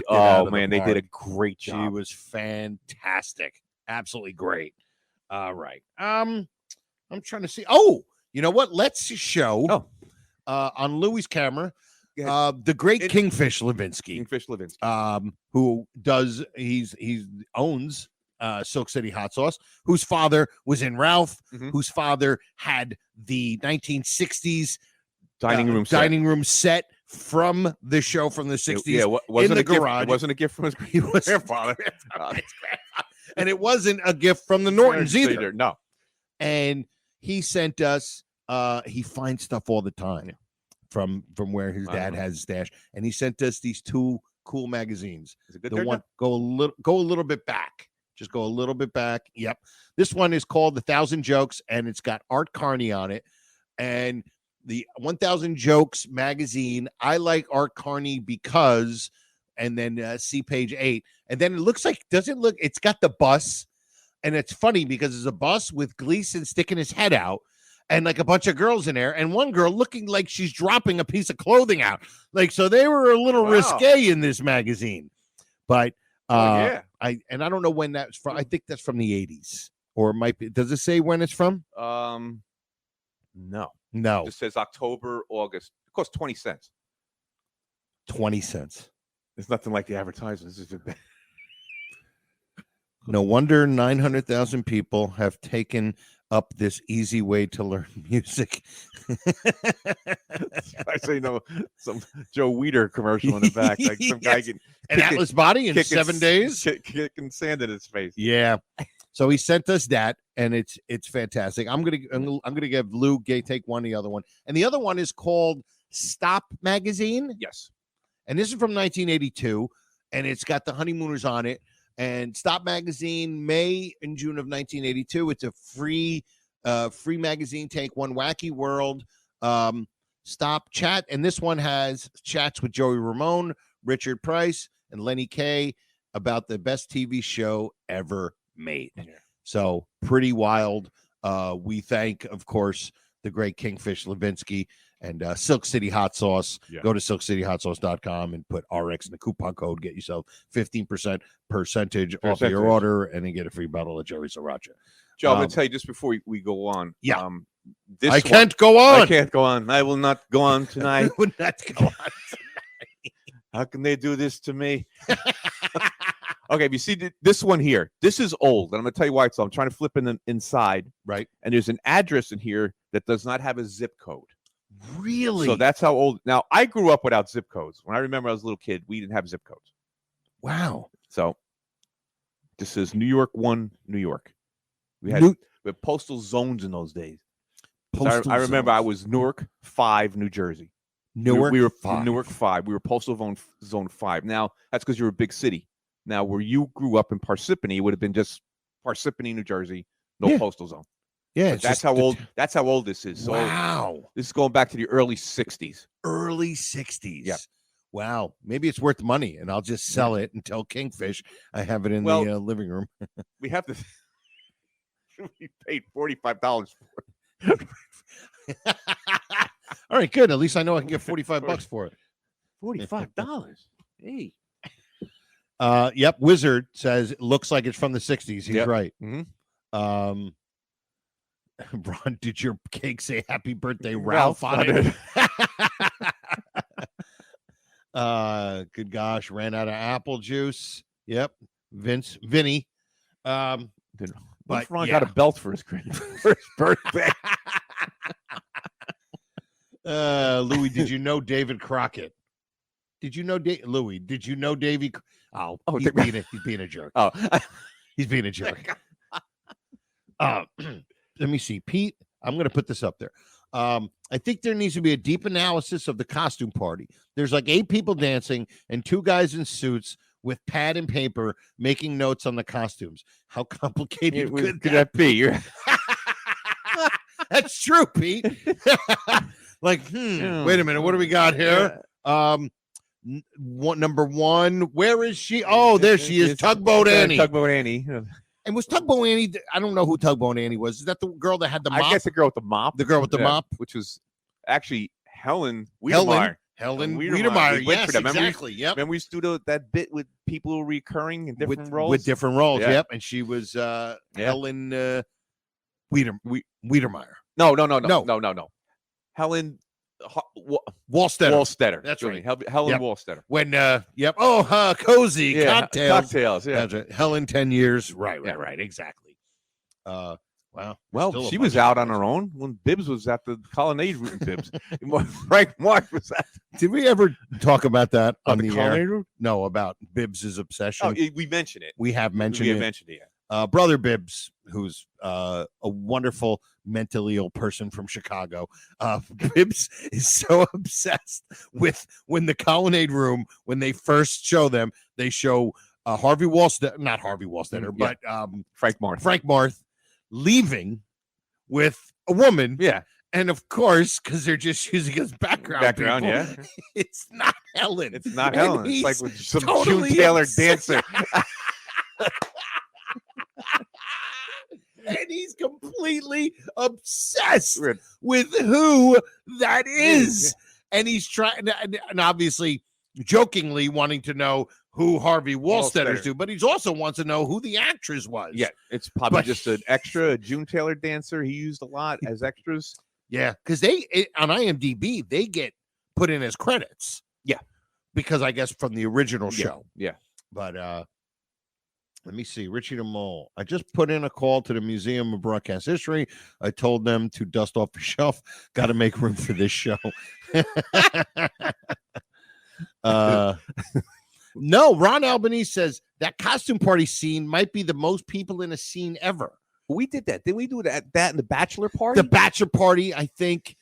did a great job. She was fantastic. Absolutely great. All right. I'm trying to see. Oh, you know what? Let's show on Louie's camera the great Kingfish Levinsky. Who does he owns Silk City Hot Sauce, whose father was in Ralph, whose father had the 1960s dining room set from the show from the 60s in the garage. It wasn't a gift from his grandfather. And it wasn't a gift from the Nortons either. No. And he sent us, he finds stuff all the time from where his dad has his stash. And he sent us these two cool magazines. Is it good? The one, go a little bit back. Just go a little bit back. Yep. This one is called The 1,000 Jokes, and it's got Art Carney on it. And the 1,000 Jokes magazine, I like Art Carney because, and then see page 8. And then it looks like, it's got the bus. And it's funny because it's a bus with Gleason sticking his head out and like a bunch of girls in there. And one girl looking like she's dropping a piece of clothing out. Like, so they were a little risque in this magazine. But I don't know when that's from. I think that's from the 80s, or it might be. Does it say when it's from? No. It just says October, August. It costs 20 cents. 20 cents. It's nothing like the advertisements. No wonder 900,000 people have taken up this easy way to learn music. I say some Joe Weider commercial in the back, like some guy can an Atlas body in 7 days, kicking sand in his face. Yeah. So he sent us that, and it's fantastic. I'm gonna give Lou take one, the other one, and the other one is called Stop Magazine. Yes, and this is from 1982, and it's got the Honeymooners on it. And Stop Magazine, May and June of 1982. It's a free magazine. Take One Wacky World. Stop Chat. And this one has chats with Joey Ramone, Richard Price, and Lenny Kaye about the best TV show ever made. Yeah. So pretty wild. We thank, of course, the great Kingfish Levinsky and Silk City Hot Sauce. Yeah. Go to silkcityhotsauce.com and put RX in the coupon code. Get yourself 15% off of your order, and then get a free bottle of Jerry Sriracha. Joe, I'm going to tell you just before we go on. Yeah. I can't go on. I can't go on. I will not go on tonight. I will not go on tonight. How can they do this to me? Okay, if you see this one here, this is old, and I'm going to tell you why it's old. I'm trying to flip in the inside. Right. And there's an address in here that does not have a zip code. Really? So that's how old. Now, I grew up without zip codes. When I remember I was a little kid, we didn't have zip codes. Wow. So this is New York 1, New York. We had postal zones in those days. So I remember I was Newark 5, New Jersey. Newark we were 5. Newark 5. We were postal zone 5. Now, that's because you're a big city. Now, where you grew up in Parsippany, it would have been just Parsippany, New Jersey, no postal zone. Yeah, that's how old. That's how old this is. So wow, this is going back to the early '60s. Early '60s. Yeah. Wow. Maybe it's worth money, and I'll just sell it and tell Kingfish I have it in the living room. We have to. We paid $45 for it. All right, good. At least I know I can get $45 for it. $45. Hey. Yep. Wizard says it looks like it's from the 60s. He's right. Mm-hmm. Ron, did your cake say happy birthday, Ralph on it? Good gosh, ran out of apple juice. Yep. Vinny. But Ron got a belt for his birthday. Louis, did you know David Crockett? Did you know Louis? Did you know Davy? He's being a jerk. Oh, he's being a jerk. Let me see, Pete. I'm going to put this up there. I think there needs to be a deep analysis of the costume party. There's like 8 people dancing and 2 guys in suits with pad and paper making notes on the costumes. How complicated could that be? That's true, Pete. Like, wait a minute. What do we got here? Number 1. Where is she? Oh, there she is. Tugboat Annie. Tugboat Annie. And was Tugboat Annie? I don't know who Tugboat Annie was. Is that the girl that had the mop? I guess the girl with the mop. The girl with the mop, which was actually Helen Wiedemeyer. Helen Wiedemeyer. Yes, exactly. Yep. And we used to do that bit with people recurring in different roles. With different roles. Yeah. Yep. And she was Helen Wiedemeyer. No. Helen Wallstetter. That's right. Helen Wallstetter. When cozy cocktails. Yeah. That's right. Helen 10 years. Right. Exactly. Wow. Well, she was out on her own when Bibbs was at the Colonnade route. Bibbs. Frank Mark was at. Did we ever talk about that on the Colonnade air? route? No, about Bibbs's obsession. Oh, we mentioned it. We have mentioned it. Brother Bibbs, who's a wonderful mentally ill person from Chicago. Bibbs is so obsessed with when the Colonnade room, when they first show them, they show not Harvey Wallstetter, but Frank Marth leaving with a woman. Yeah. And of course, because they're just using his background people, yeah. It's not Helen. It's not Helen. It's like with some totally June Taylor dancer. And he's completely obsessed with who that is. And he's trying, and obviously jokingly wanting to know who Harvey Wallstetter's do, but he also wants to know who the actress was. Yeah, it's probably just an extra, a June Taylor dancer he used a lot as extras. Yeah, because on IMDb, they get put in as credits. Yeah. Because I guess from the original show. Yeah. But let me see. Richie the Mole. I just put in a call to the Museum of Broadcast History. I told them to dust off the shelf. Got to make room for this show. No, Ron Albanese says that costume party scene might be the most people in a scene ever. We did that. Didn't we do that in the bachelor party? The bachelor party, I think.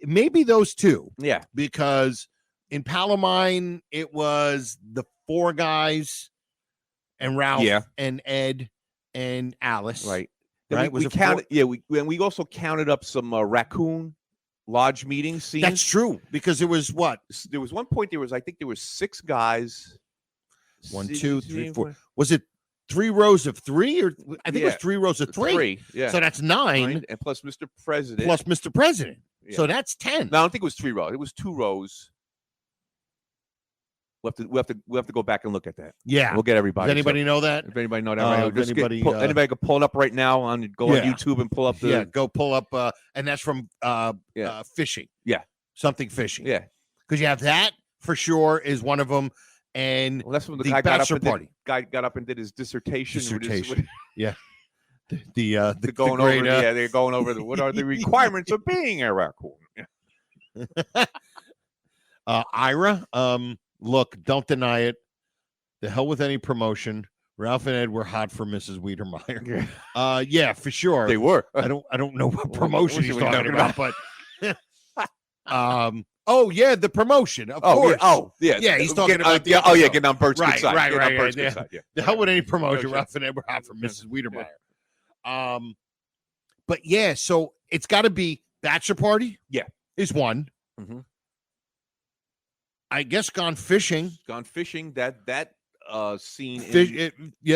Maybe those two. Yeah. Because in Palomine, it was the 4 guys. and Ralph, Yeah. and Ed, and Alice. Right. Right. We counted. Yeah. We also counted up some raccoon lodge meeting scenes. That's true, because there was what? There was one point. I think there was 6 guys. 1, 2, 3, 4. Was it 3 rows of 3, or I think it was 3 rows of 3. 3. Yeah. So that's 9, and plus Mr. President. plus Mr. President. Yeah. So that's 10. No, I don't think it was 3 rows. It was 2 rows. We have to go back and look at that. Yeah. We'll get everybody. Does anybody know that? If anybody know that, right? If anybody, anybody can pull it up right now on on YouTube and pull up the go pull up and that's from fishing. Yeah. Something fishing. Yeah. Because you have that for sure is one of them. And that's when the guy bachelor party. Guy got up and did his dissertation. Yeah. The going great, over. Yeah, they're going over what are the requirements of being a raccoon. Ira, look, don't deny it. The hell with any promotion. Ralph and Ed were hot for Mrs. Wiedermeyer. Yeah, for sure. They were. I don't know what promotion he's talking about, but oh yeah, the promotion. Of course. Yeah, he's talking about getting on Bert's good side. Right. Yeah. The hell with any promotion. Ralph and Ed were hot for Mrs. Wiedermeyer. But yeah, so it's got to be bachelor party. Yeah, is one. Mm-hmm. I guess gone fishing. Gone fishing. That scene.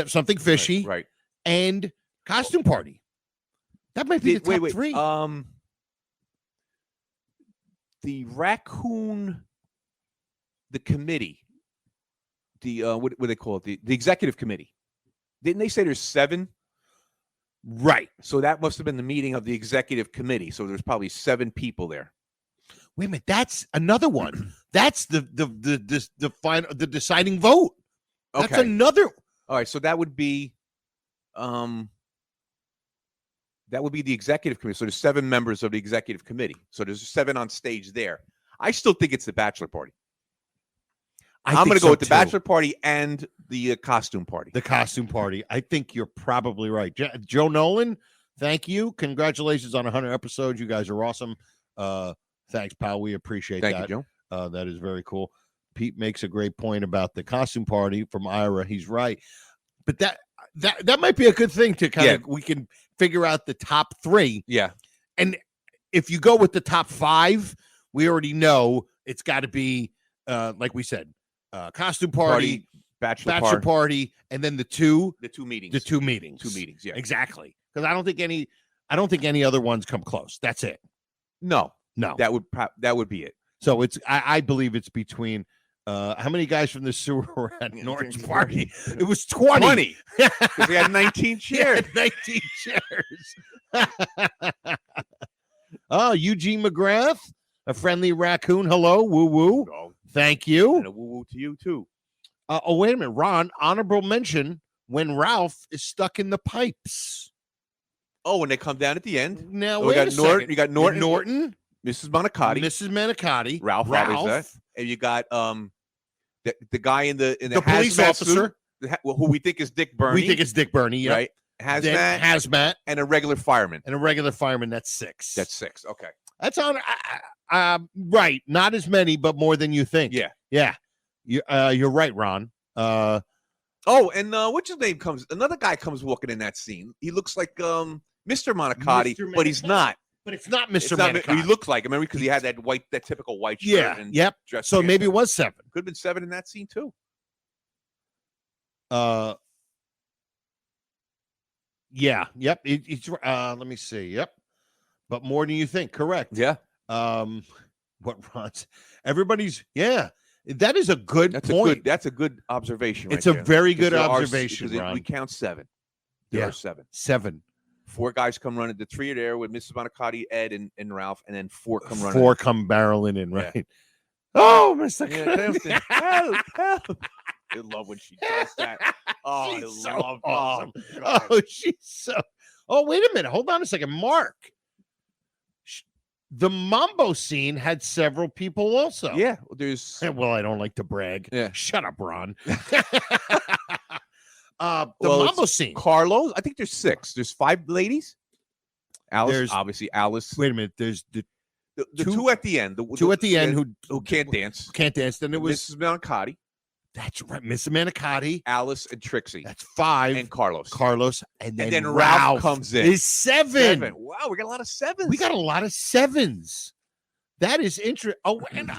Something fishy. Right. And costume party. That might be the top 3. The raccoon, the committee, the what do they call it? The executive committee. Didn't they say there's 7? Right. So that must have been the meeting of the executive committee. So there's probably 7 people there. Wait a minute, that's another one. That's the final, the deciding vote. That's another. All right, so that would be the executive committee. So there's 7 members of the executive committee. So there's 7 on stage there. I still think it's the bachelor party. I'm going to go with the bachelor party and the costume party. The costume party. I think you're probably right. Joe Nolan, thank you. Congratulations on 100 episodes. You guys are awesome. Thanks, pal. We appreciate that. Thank you, Joe. That is very cool. Pete makes a great point about the costume party from Ira. He's right. But that might be a good thing to kind of, we can figure out the top 3. Yeah. And if you go with the top 5, we already know it's got to be, like we said, costume party, bachelor party, and then the two meetings. The 2 meetings. 2 meetings, yeah. Exactly. Because I don't think any other ones come close. That's it. No. That would be it. So it's I believe it's between how many guys from the sewer were at Norton's party? It was 20. Because we had 19 chairs. 19 chairs. Oh, Eugene McGrath, a friendly raccoon. Hello, woo woo. Oh, thank you. And a woo woo to you too. Oh, wait a minute, Ron. Honorable mention when Ralph is stuck in the pipes. Oh, when they come down at the end. Now we got Norton. You got Norton. Mrs. Manicotti. Ralph. And you got the guy in the police officer who we think is Dick Burney. We think it's Dick Burney, yeah. Right? Hazmat. And a regular fireman. That's 6. That's 6. Okay. That's on right. Not as many, but more than you think. Yeah. You're right, Ron. And what's his name another guy comes walking in that scene. He looks like Mr. Manicotti, but he's not. But it's not Mr. Manicotti. He looked like him, remember, because he had that typical white shirt. And yep. So maybe it was 7. Could have been 7 in that scene too. Yeah. Yep. It's let me see. Yep. But more than you think. Correct. Yeah. What Ron's everybody's that is a good point. That's a good observation. It's a very good observation. We count 7. There are 7. 7. 4 guys come running. The 3 are there with Mrs. Manicotti, Ed, and Ralph, and then 4 come running. 4 come barreling in, right? Yeah. Oh, Mr. Help. I love when she does that. Oh, she's so awesome. Oh, she's so. Oh, wait a minute. Hold on a second. Mark. The Mambo scene had several people also. Yeah. There's. Well, I don't like to brag. Yeah. Shut up, Ron. Mambo scene. Carlos. I think there's 6. There's 5 ladies. Alice. Obviously, Alice. Wait a minute. There's the 2 at the end. Two at the end who can't dance. Can't dance. Then it was Mrs. Manicotti. That's right. Miss Manicotti. Alice and Trixie. That's 5. And Carlos. And then Ralph comes in. Is 7. Wow, we got a lot of 7s. We got a lot of 7s. That is interesting. Oh, and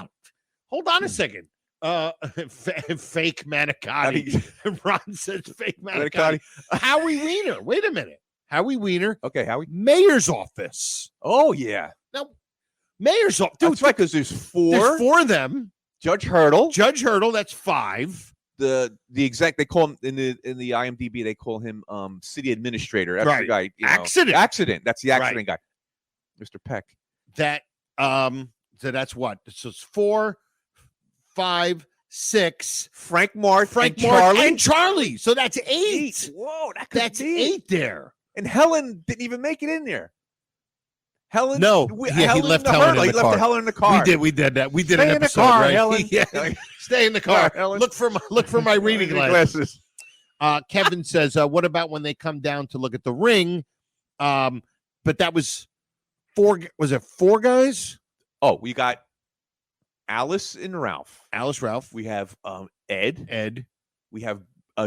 hold on a second. Fake Manicotti. Ron says fake Manicotti. Howie Wiener. Wait a minute. Howie Wiener. Okay, Howie. Mayor's office. Oh, yeah. Now, mayor's office. Dude, that's right, because there's 4. There's 4 of them. Judge Hurdle. That's 5. The exec, they call him in the IMDb, they call him city administrator. That's right. the guy. Accident. That's the accident guy. Mr. Peck. That so that's what? So it's 4, 5, 6. Frank Mark and Charlie. So that's 8. Whoa, that's 8 there. And Helen didn't even make it in there. Helen, he left Helen in the car. He left Helen in the car. We did that. We did Stay an in episode, the car, right? Helen. Stay in the car. Helen. Look for my reading glasses. Kevin says, "What about when they come down to look at the ring?" But that was 4. Was it 4 guys? Oh, we got Alice and Ralph. Ralph. We have Ed. We have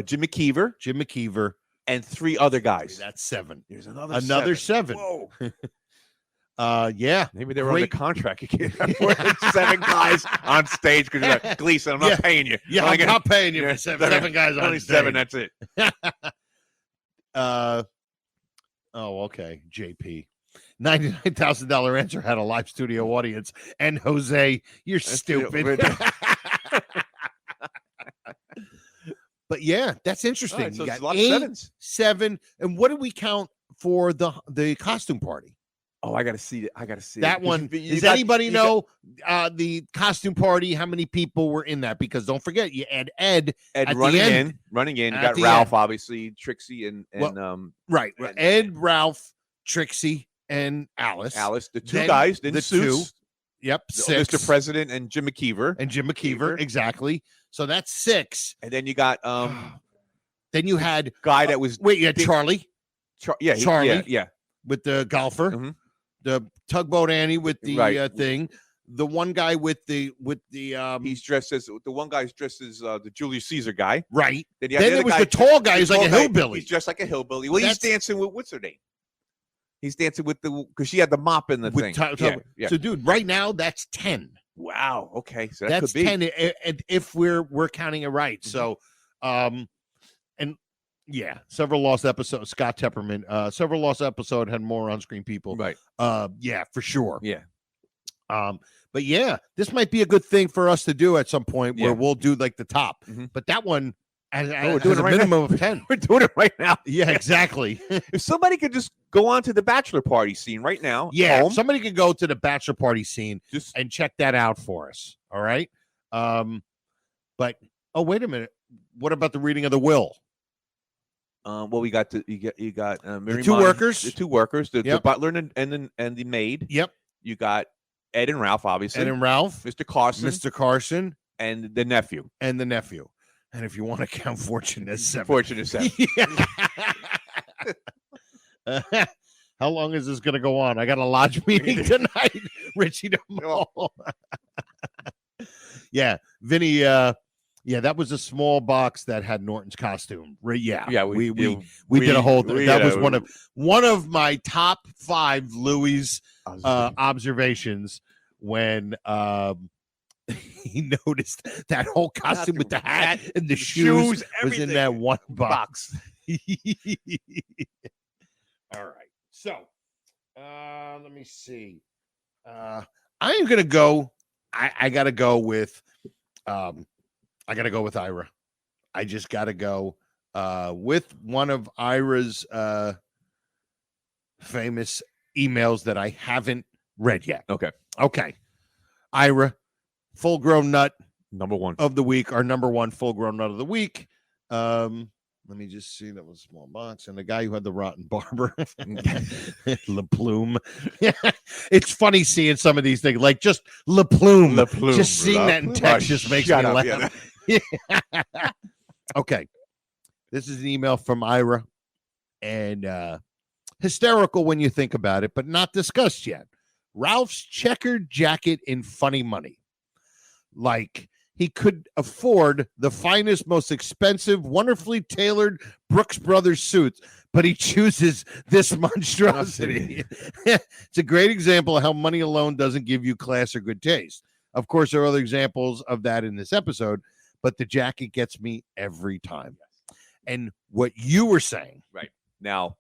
Jim McKeever, and 3 other guys. That's 7. There's another 7. Whoa. Yeah. Maybe they were on the contract. You can't have 7 guys on stage because you're like, Gleason, I'm not paying you. Yeah, I'm not paying you for 7 guys on only stage. 7, that's it. Okay. JP. $99,000 answer had a live studio audience. And Jose, you're stupid. But yeah, that's interesting. Right, so you it's got a lot of 8, 7s. 7. And what did we count for the costume party? Oh, I got to see it. That one. Does anybody know the costume party? How many people were in that? Because don't forget, you add Ed at running the end. You got Ralph, obviously, Trixie, and right. Ed, Ralph, Trixie, and Alice. The 2 guys, then the suits. 2. Yep, 6. Mr. President and Jim McKeever. Exactly. So that's 6. And then you got then you had guy that was you had Charlie. Charlie. Yeah. With the golfer. Mm-hmm. The tugboat Annie with the thing. The one guy with the he's dressed as the one guy's dressed as the Julius Caesar guy. Right. Then it was the tall guy who's like a hillbilly. He's dressed like a hillbilly. Well, he's dancing with what's her name? He's dancing with because she had the mop in the thing. Yeah. So, dude, right now that's 10. Wow. Okay. So that's could be 10. And if we're counting it right. So, and yeah, several lost episodes. Scott Tepperman, several lost episode had more on-screen people. Right. Yeah, for sure. Yeah. But yeah, this might be a good thing for us to do at some point where we'll do like the top. Mm-hmm. But that one, we're doing a right minimum now. of 10. We're doing it right now. Yeah, exactly. If somebody could just go on to the bachelor party scene right now. Yeah, home, somebody could go to the bachelor party scene and check that out for us. All right. But wait a minute. What about the reading of the will? Well, we got you got Mary the 2 workers, the butler and the maid. Yep. You got Ed and Ralph, obviously. Ed and Ralph, Mr. Carson, and the nephew. And if you want to count Fortune as 7. Fortune is 7. How long is this going to go on? I got a lodge meeting tonight, Richie DeMol. Yeah, Vinny. Yeah, that was a small box that had Norton's costume. Right? Yeah, we did a whole thing. That was one of my top 5 Louis observations when he noticed that whole costume with the hat and the shoes was in that one box. All right, so let me see. I am gonna go. I gotta go with. I got to go with Ira. I just got to go with one of Ira's famous emails that I haven't read yet. Okay. Ira, full-grown nut. Number 1 of the week. Our number 1 full-grown nut of the week. Let me just see. That was a small box. And the guy who had the rotten barber. La Plume. It's funny seeing some of these things. Like just La Plume. Just seeing that in text just makes me laugh. Okay. This is an email from Ira. And hysterical when you think about it, but not discussed yet. Ralph's checkered jacket in funny money. Like he could afford the finest, most expensive, wonderfully tailored Brooks Brothers suits, but he chooses this monstrosity. It's a great example of how money alone doesn't give you class or good taste. Of course, there are other examples of that in this episode, but the jacket gets me every time. And what you were saying. Right. Now,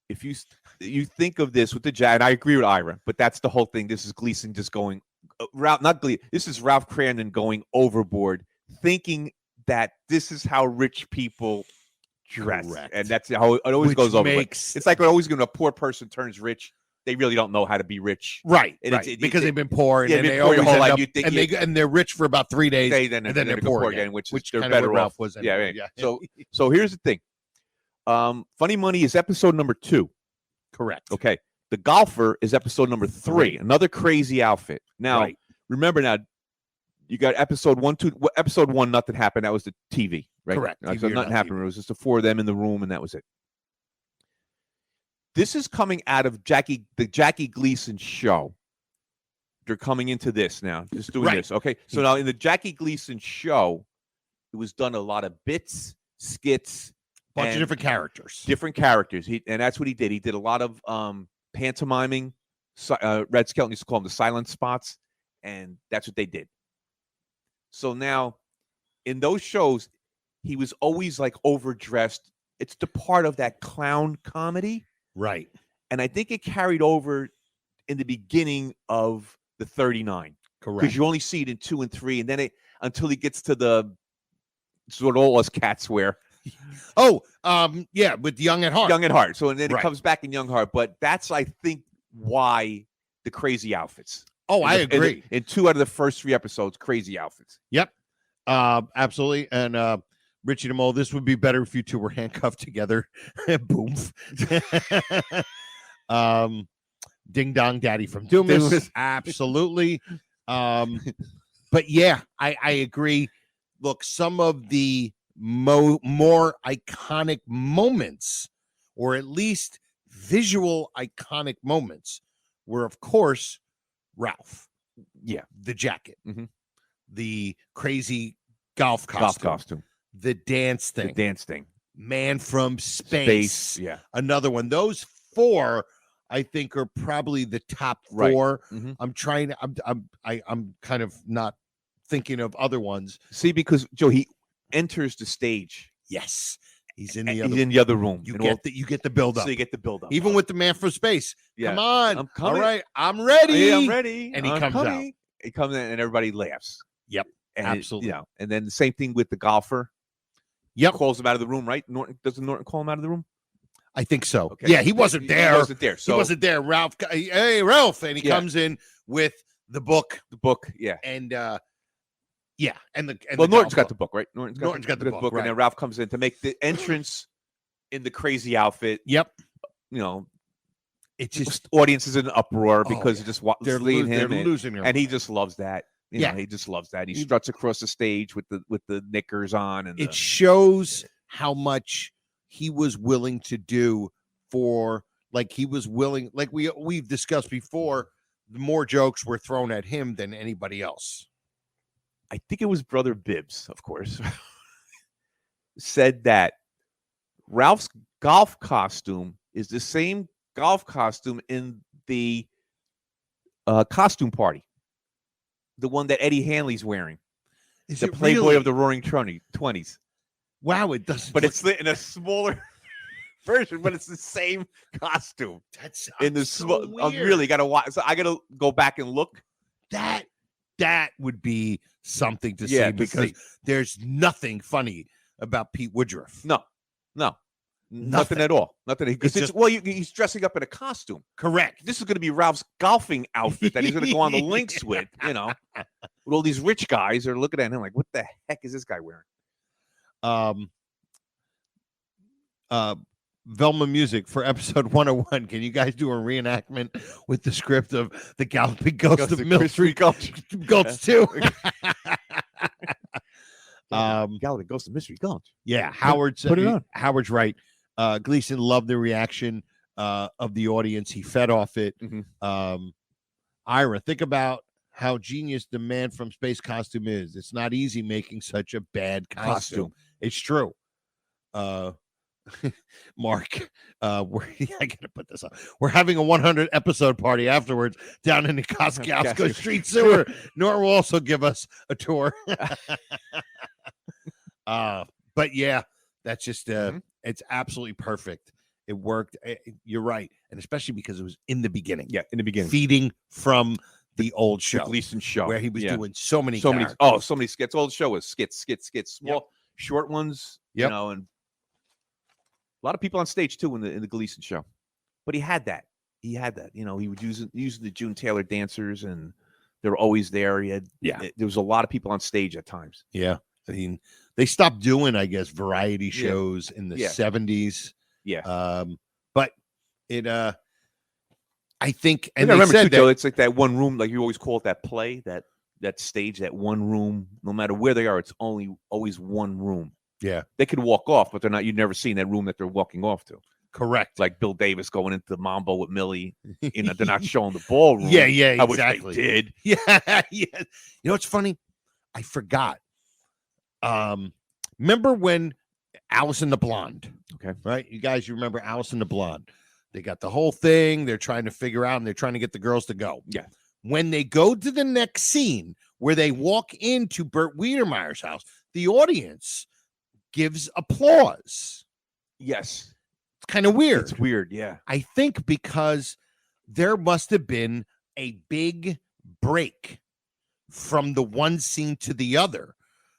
if you think of this with the jacket, I agree with Ira, but that's the whole thing. This is Gleason just going, this is Ralph Crandon going overboard, thinking that this is how rich people dress. Correct. And that's how it always goes over. Makes... It's like always when a poor person turns rich, they really don't know how to be rich. Right. And right. Because they've been poor. And, yeah, they always end up, and, and they're rich for about 3 days. And then they're poor again, which they're kind better of Ralph off. Was anyway. Yeah. So here's the thing. Funny Money is episode number 2. Correct. Okay. The Golfer is episode number 3. Another crazy outfit. Now, remember now, you got episode 1, 2. Episode 1, nothing happened. That was the TV, right? Correct. So nothing happened. It was just the 4 of them in the room, and that was it. This is coming out of the Jackie Gleason show. They're coming into this now, just doing this. Okay. So now in the Jackie Gleason show, it was done a lot of bits, skits, bunch of different characters. And that's what he did. He did a lot of pantomiming. Red Skelton used to call them the silent spots, and that's what they did. So now, in those shows, he was always like overdressed. It's the part of that clown comedy. Right. And I think it carried over in the beginning of the 39. Correct. Because you only see it in 2 and 3, and then until he gets to the sort of all us cats wear. Yeah, with Young at Heart. Young at Heart. So and then it comes back in Young Heart. But that's, I think, why the crazy outfits. I agree. In 2 out of the first 3 episodes, crazy outfits. Yep. Absolutely. And Richie DeMole, this would be better if you two were handcuffed together. Boom. Ding Dong Daddy from Doomis. Absolutely. But yeah, I agree. Look, some of the more iconic moments, or at least visual iconic moments, were, of course, Ralph. Yeah. The jacket. Mm-hmm. The crazy golf costume. The dance thing. Man from Space. Yeah. Another one. Those 4, I think, are probably the top 4. Right. Mm-hmm. I'm kind of not thinking of other ones. See, because Joe, he enters the stage. Yes. He's in the other room. You get the build up. So you get the build up. Even with the Man from Space. Yeah. Come on. I'm coming. All right. I'm ready. Yeah, I'm ready. And he comes out. He comes in and everybody laughs. Yep. And absolutely. And then the same thing with the golfer. Yep. Calls him out of the room, right? Doesn't Norton call him out of the room? I think so. Okay. Yeah, he wasn't there. He wasn't there. So he wasn't there. Ralph, hey, Ralph. And he comes in with the book. Yeah. And Norton's got the book, right? Norton's got the book, right. And then Ralph comes in to make the entrance in the crazy outfit. Yep. It's just audience is in an uproar because they're losing him, and he just loves that. You know, he just loves that. He struts across the stage with the knickers on, and it shows how much he was willing to do for. Like he was willing, like we've discussed before. The more jokes were thrown at him than anybody else. I think it was Brother Bibbs, of course, said that Ralph's golf costume is the same golf costume in the costume party. The one that Eddie Hanley's wearing. Is the it Playboy really? of the Roaring 20s. Wow, it doesn't. But it's in a smaller version, but it's the same costume. That's in the so weird. I really got to watch. So I got to go back and look. That would be something to see because there's nothing funny about Pete Woodruff. No. Nothing at all. Nothing. He's dressing up in a costume. Correct. This is going to be Ralph's golfing outfit that he's going to go on the links with, with all these rich guys are looking at him like, what the heck is this guy wearing? Velma Music for episode 101. Can you guys do a reenactment with the script of The Galloping Ghost of Mill Street Gulch 2? Galloping Ghost of Mystery Gulch. Yeah, Howard's put it on. Howard's right. Gleason loved the reaction of the audience. He fed off it. Mm-hmm. Ira, think about how genius the man from Space costume is. It's not easy making such a bad costume. It's true. Mark, I gotta put this up. We're having a 100 episode party afterwards down in the Kosciuszko Street sewer. Nora will also give us a tour. But yeah, that's just it's absolutely perfect. It worked. You're right, and especially because it was in the beginning. Yeah, in the beginning, feeding from the old show, the Gleason show, where he was doing so many skits. Old show was skits, small, short ones. You know, and a lot of people on stage too in the Gleason show. But he had that. You know, he would use the June Taylor dancers, and they were always there. There was a lot of people on stage at times. Yeah, I mean, they stopped doing, I guess, variety shows in the 70s. Yeah. But it I think, and I remember too, Joe, it's like that one room, like you always call it, that play, that stage, that one room, no matter where they are, it's always one room. Yeah. They could walk off, but you've never seen that room that they're walking off to. Correct. Like Bill Davis going into the Mambo with Millie. You know, they're not showing the ballroom. Yeah, exactly. I wish they did. Yeah. You know what's funny? I forgot. Remember when Allison the Blonde? Okay. Right? You guys, you remember Allison the Blonde? They got the whole thing. They're trying to figure out, and they're trying to get the girls to go. Yeah. When they go to the next scene where they walk into Bert Wiedemeyer's house, the audience gives applause. Yes. It's kind of weird. It's weird, yeah. I think because there must have been a big break from the one scene to the other,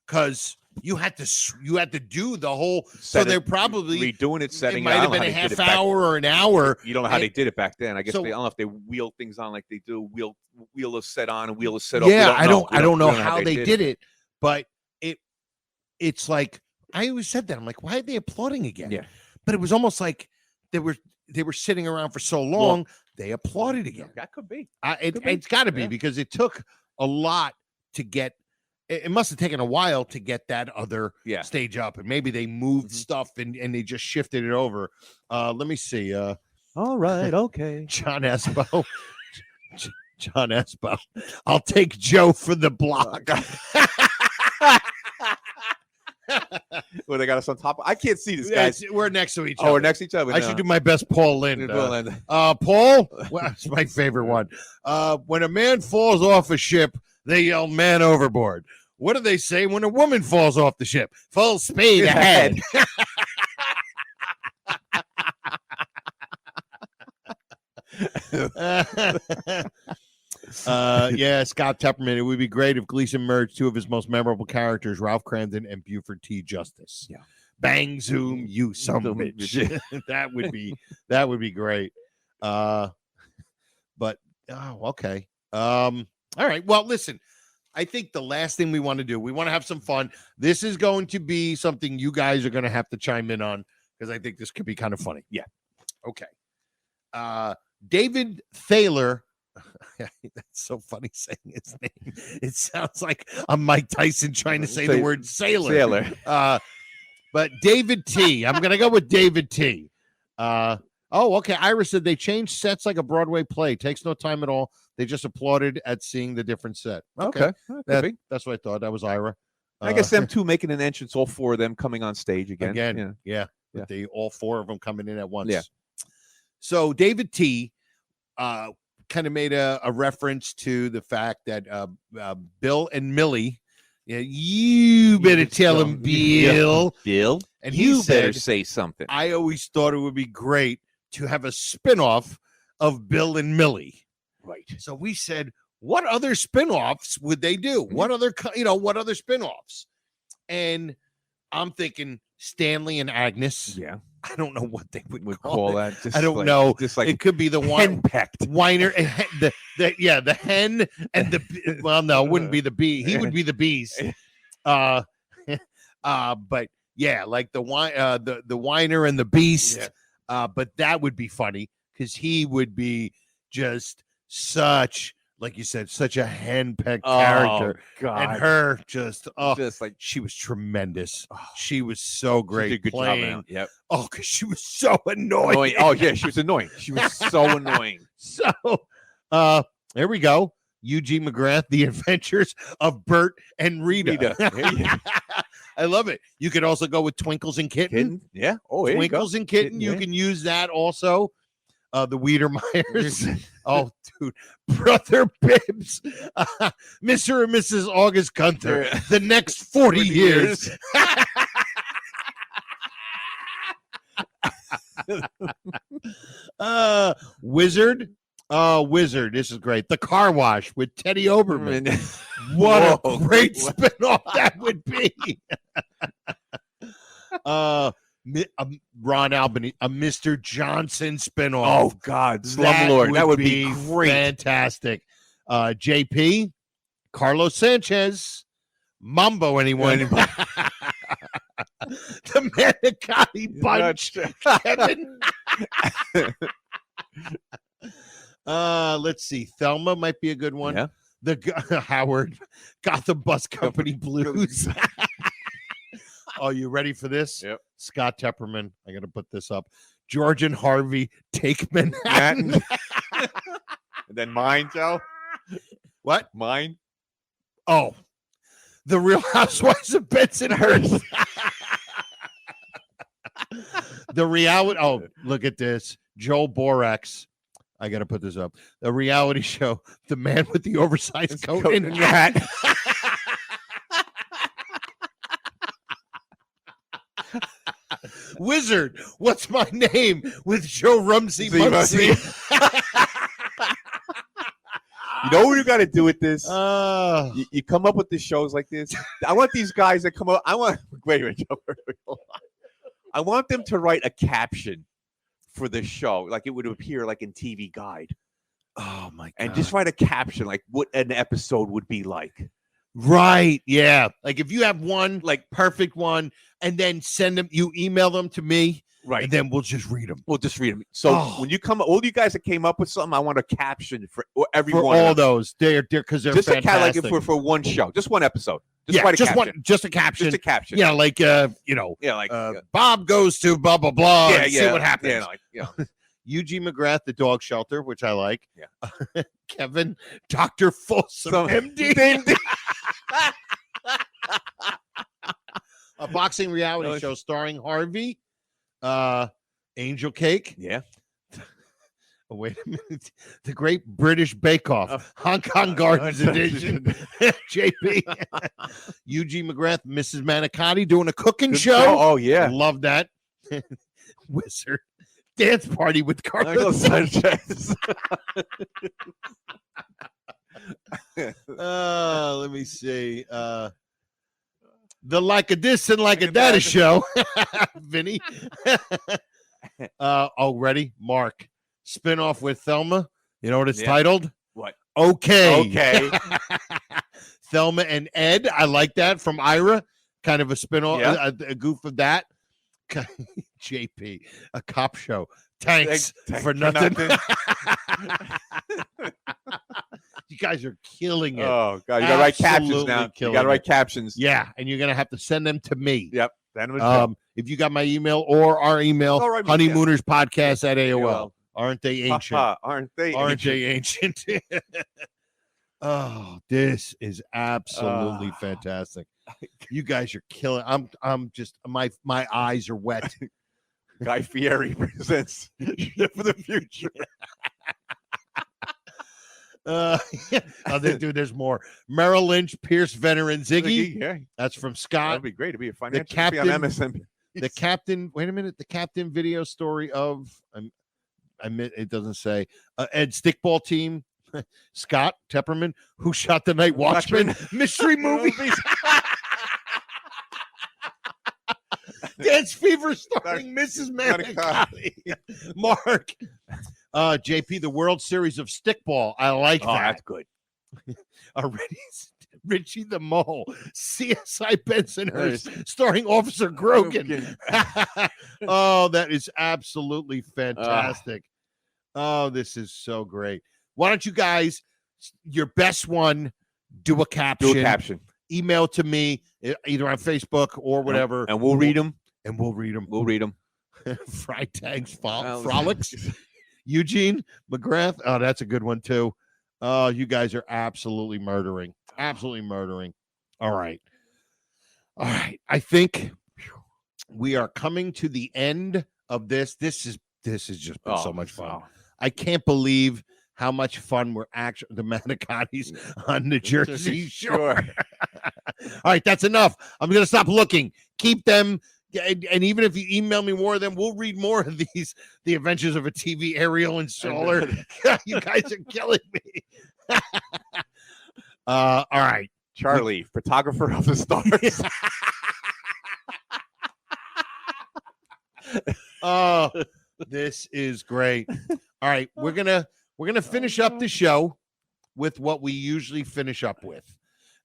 because you had to do the whole. So they're probably redoing it, setting. It might have been a half hour or an hour. You don't know how they did it back then. I guess I don't know if they wheel things on like they do. Wheel is set on and wheel is set off. Yeah, I don't know how they did it, but it's like I always said that. I'm like, why are they applauding again? Yeah, but it was almost like they were sitting around for so long. They applauded again. That could be. It's got to be because it took a lot to get. It must have taken a while to get that other stage up, and maybe they moved stuff and they just shifted it over. Let me see. All right, okay. John Espo. John Espo. I'll take Joe for the block. Well, they got us on top. I can't see this, guys. We're next to each other. Oh, we're next to each other. I should do my best Paul Lynde. Paul, well, that's my favorite one. When a man falls off a ship, they yell "man overboard." What do they say when a woman falls off the ship? Full speed ahead. Scott Tepperman. It would be great if Gleason merged two of his most memorable characters, Ralph Cramden and Buford T. Justice. Yeah. Bang zoom, you son of a bitch. that would be great. But okay. All right. Well, listen, I think the last thing we want to do, we want to have some fun. This is going to be something you guys are going to have to chime in on because I think this could be kind of funny. Yeah. Okay. David Thaler. That's so funny saying his name. It sounds like I'm Mike Tyson trying to say the word sailor. But David T. I'm going to go with David T. Okay. Ira said they changed sets like a Broadway play. Takes no time at all. They just applauded at seeing the different set. Okay. That's what I thought. That was Ira. I guess them two making an entrance, all four of them coming on stage again. Yeah. They all four of them coming in at once. Yeah. So David T. Kind of made a reference to the fact that Bill and Millie, you better tell him, Bill. Bill, and you better said, say something. I always thought it would be great to have a spinoff of Bill and Millie. Right. So we said, what other spinoffs would they do? What other spinoffs? And I'm thinking Stanley and Agnes. Yeah. I don't know what they would call that. Just I don't know. Just like it could be the whiner, the hen and the well, no, it wouldn't be the bee. He would be the bees. But yeah, like the whiner and the beast. Yeah. But that would be funny because he would be just such, like you said, such a henpecked character. God. And her just like she was tremendous. She was so great. She did a good playing. job. Yep. Oh, because she was so annoying. Oh yeah, she was annoying. She was so annoying. So there we go. Eugene McGrath, The Adventures of Bert and Rita. I love it. You could also go with Twinkles and Kitten. Yeah. Oh, there Twinkles you go. and Kitten. You can use that also. The Weidermeyers. Oh, dude. Brother Bibbs. Mr. and Mrs. August Gunther. The next 40 years. Wizard. Wizard. This is great. The Car Wash with Teddy Oberman. What a great spinoff that would be. Ron Albany, a Mr. Johnson spinoff. Oh God, Slumlord. That would be great. Fantastic. JP, Carlos Sanchez, Mambo, anyone? The Manicotti Bunch. Kevin. Let's see. Thelma might be a good one. Yeah. The Howard Gotham Bus Company Blues. Oh, you ready for this? Yep. Scott Tepperman. I got to put this up. George and Harvey Take Manhattan. And then mine, Joe. What? Mine. Oh, The Real Housewives of Bensonhurst. The reality. Oh, look at this. Joel Borax. I got to put this up. The reality show, The Man with the Oversized Coat and Hat. Wizard, What's My Name? With Joe Rumsey. You know what you got to do with this? You come up with the shows like this. I want these guys that come up. Wait a minute. I want them to write a caption for the show, like it would appear like in TV Guide. Oh my God. And just write a caption like what an episode would be like. Right. Yeah. Like if you have one, like perfect one, and then send them, you email them to me. Right. And then we'll just read them. We'll just read them. So when you come, all you guys that came up with something, I want a caption for every for one. All those. They're because they're just fantastic. Like for one show, just one episode. Just write a just caption. just a caption. Just a caption. Yeah, like Bob goes to blah blah blah. Yeah, and see what happens. Yeah, like Eugene McGrath, The Dog Shelter, which I like. Yeah. Kevin, Dr. Folsom, MD. A boxing reality show starring Harvey, Angel Cake. Yeah. Oh, wait a minute. The Great British Bake Off, Hong Kong Gardens Edition. JP. Eugene McGrath, Mrs. Manicotti doing a cooking show. Oh, yeah. Love that. Wizard. Dance Party with Carlos Sanchez. Let me see. The Like a This and Like a That show. Vinny. Ready? Mark. Spinoff with Thelma. You know what it's titled? What? Okay. Thelma and Ed. I like that from Ira. Kind of a spinoff, a goof of that. JP, a cop show. Thanks for nothing. You guys are killing it. Oh, God. You got to write captions now. You got to write captions. Yeah, and you're going to have to send them to me. Yep. If you got my email or our email, Honeymooners Podcast at AOL. Aren't they ancient? Aren't they ancient? Oh, this is absolutely fantastic. You guys are killing. I'm just my eyes are wet. Guy Fieri presents for the future. There's more. Merrill Lynch, Pierce, Venner, and Ziggy. Yeah. That's from Scott. That'd be great to be a financial. The captain. MSNBC. The captain. Wait a minute. The captain video story of. It doesn't say Ed Stickball Team. Scott Tepperman, Who Shot the Night Watchman. Mystery movies. Dance Fever starring Mrs. Manicotti. Mark. JP, the World Series of Stickball. I like that. That's good. Already, Richie the Mole. CSI Bensonhurst starring Officer Grogan. Oh, that is absolutely fantastic. Oh, this is so great. Why don't you guys, your best one, do a caption. Do a caption. Email to me, either on Facebook or whatever. And we'll read them. And we'll read them. We'll read them. Fried Tags Frolics. Eugene McGrath. Oh, that's a good one, too. Oh, you guys are absolutely murdering. Absolutely murdering. All right. I think we are coming to the end of this. This has just been so much fun. I can't believe how much fun we're actually the Manicotis on the Jersey Shore. All right, that's enough. I'm going to stop looking. Keep them. And even if you email me more of them, we'll read more of these. The Adventures of a TV Aerial Installer. You guys are killing me. All right. Charlie, photographer of the stars. Oh, this is great. All right, we're gonna finish up the show with what we usually finish up with,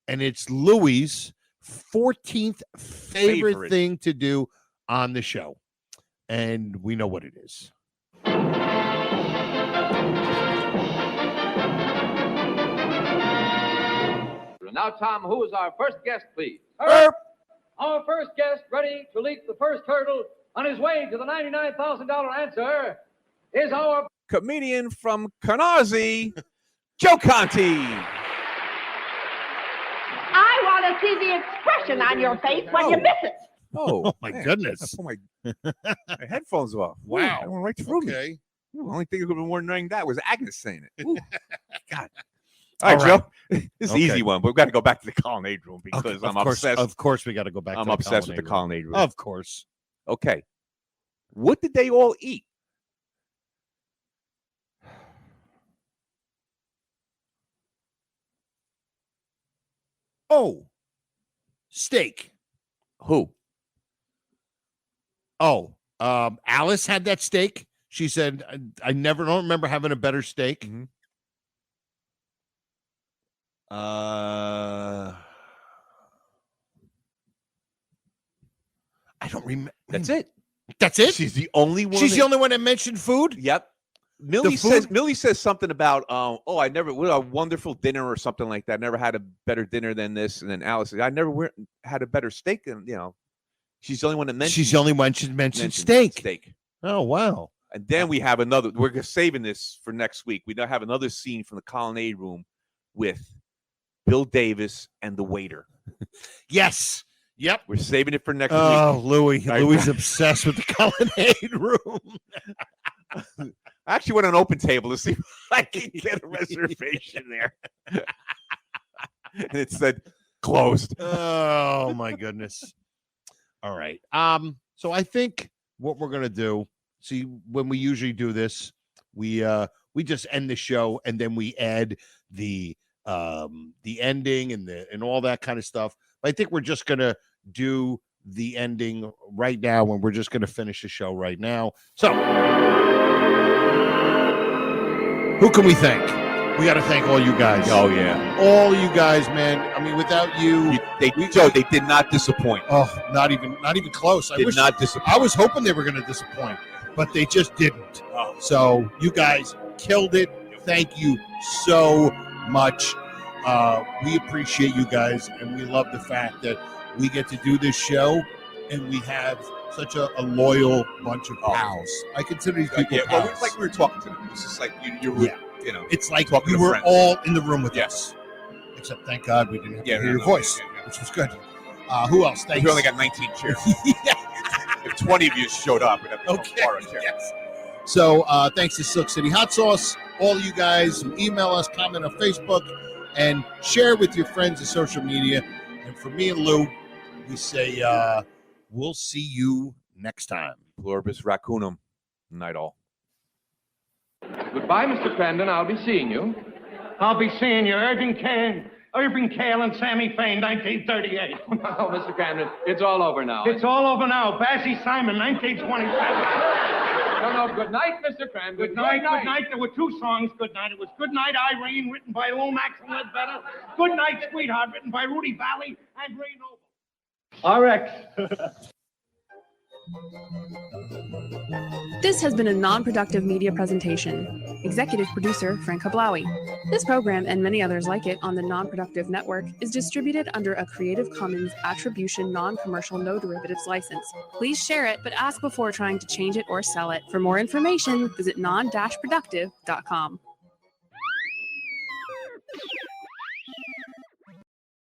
and it's Louie's 14th favorite thing to do on the show, and we know what it is. Now, Tom, who is our first guest, please? Herb. Our first guest, ready to leap the first hurdle on his way to the $99,000 answer, is our comedian from Canarsie, Joe Conti. I want to see the expression on your face when you miss it. Oh, my goodness. I put my headphones off. Wow. That went right through me. Okay. Ooh, the only thing that could have been more annoying that was Agnes saying it. Ooh, God. All All right, right. Joe. This is an easy one, but we've got to go back to the colonnade room because I'm obsessed. Of course, we got to go back. I'm to obsessed with the colonnade room. Of course. Okay. What did they all eat? Oh, steak. Who? Oh, Alice had that steak. She said, I don't remember having a better steak. Mm-hmm. I don't remember. That's it. That's it. She's the only one. She's the only one that mentioned food. Yep. Millie says something about I never what a wonderful dinner or something like that. Never had a better dinner than this. And then Alice says, I never had a better steak than she's the only one that mentioned. She's the only one mentioned steak. Steak. Oh wow. And then we have another. We're saving this for next week. We now have another scene from the colonnade room with Bill Davis and the waiter. Yes. Yep. We're saving it for next week. Oh, Louie's obsessed with the colonnade room. I actually went on Open Table to see if I can get a reservation there. And it said closed. Oh my goodness. All right. So I think what we're gonna do, see, when we usually do this, we just end the show and then we add the ending and all that kind of stuff. But I think we're just gonna do the ending right now, and we're just gonna finish the show right now. So who can we thank? We got to thank all you guys. Oh yeah, all you guys, man. I mean, without you, Joe, they did not disappoint. Oh, not even close. I was hoping they were going to disappoint, but they just didn't. Oh. So you guys killed it. Thank you so much. We appreciate you guys, and we love the fact that we get to do this show, and we have such a loyal bunch of pals. I consider these people pals. Well, it's like we were talking to them. It's just like it's like you were all in the room with us. Except, thank God, we didn't have to hear your voice, which was good. Who else? Thanks. We only got 19 chairs. If 20 of you showed up, we'd have to borrow a chair. Yes. So thanks to Silk City Hot Sauce, all you guys who email us, comment on Facebook, and share with your friends on social media. And for me and Lou, we say we'll see you next time. Pluribus raccoonum. Night all. Goodbye, Mr. Crandon. I'll be seeing you. I'll be seeing you. Irving Kale and Sammy Fain, 1938. Oh, Mr. Crandon, it's all over now. It's all over now. Bassy Simon, 1927. No, good night, Mr. Crandon. Good night. There were two songs, Good Night. It was Good Night, Irene, written by Lomax and Ledbetter. Good Night, Sweetheart, written by Rudy Valley and Ray Noble. RX. This has been a non-productive media presentation. Executive producer, Frank Hablawi. This program and many others like it on the Non-Productive Network is distributed under a Creative Commons Attribution Non-Commercial No Derivatives license. Please share it, but ask before trying to change it or sell it. For more information, visit non-productive.com.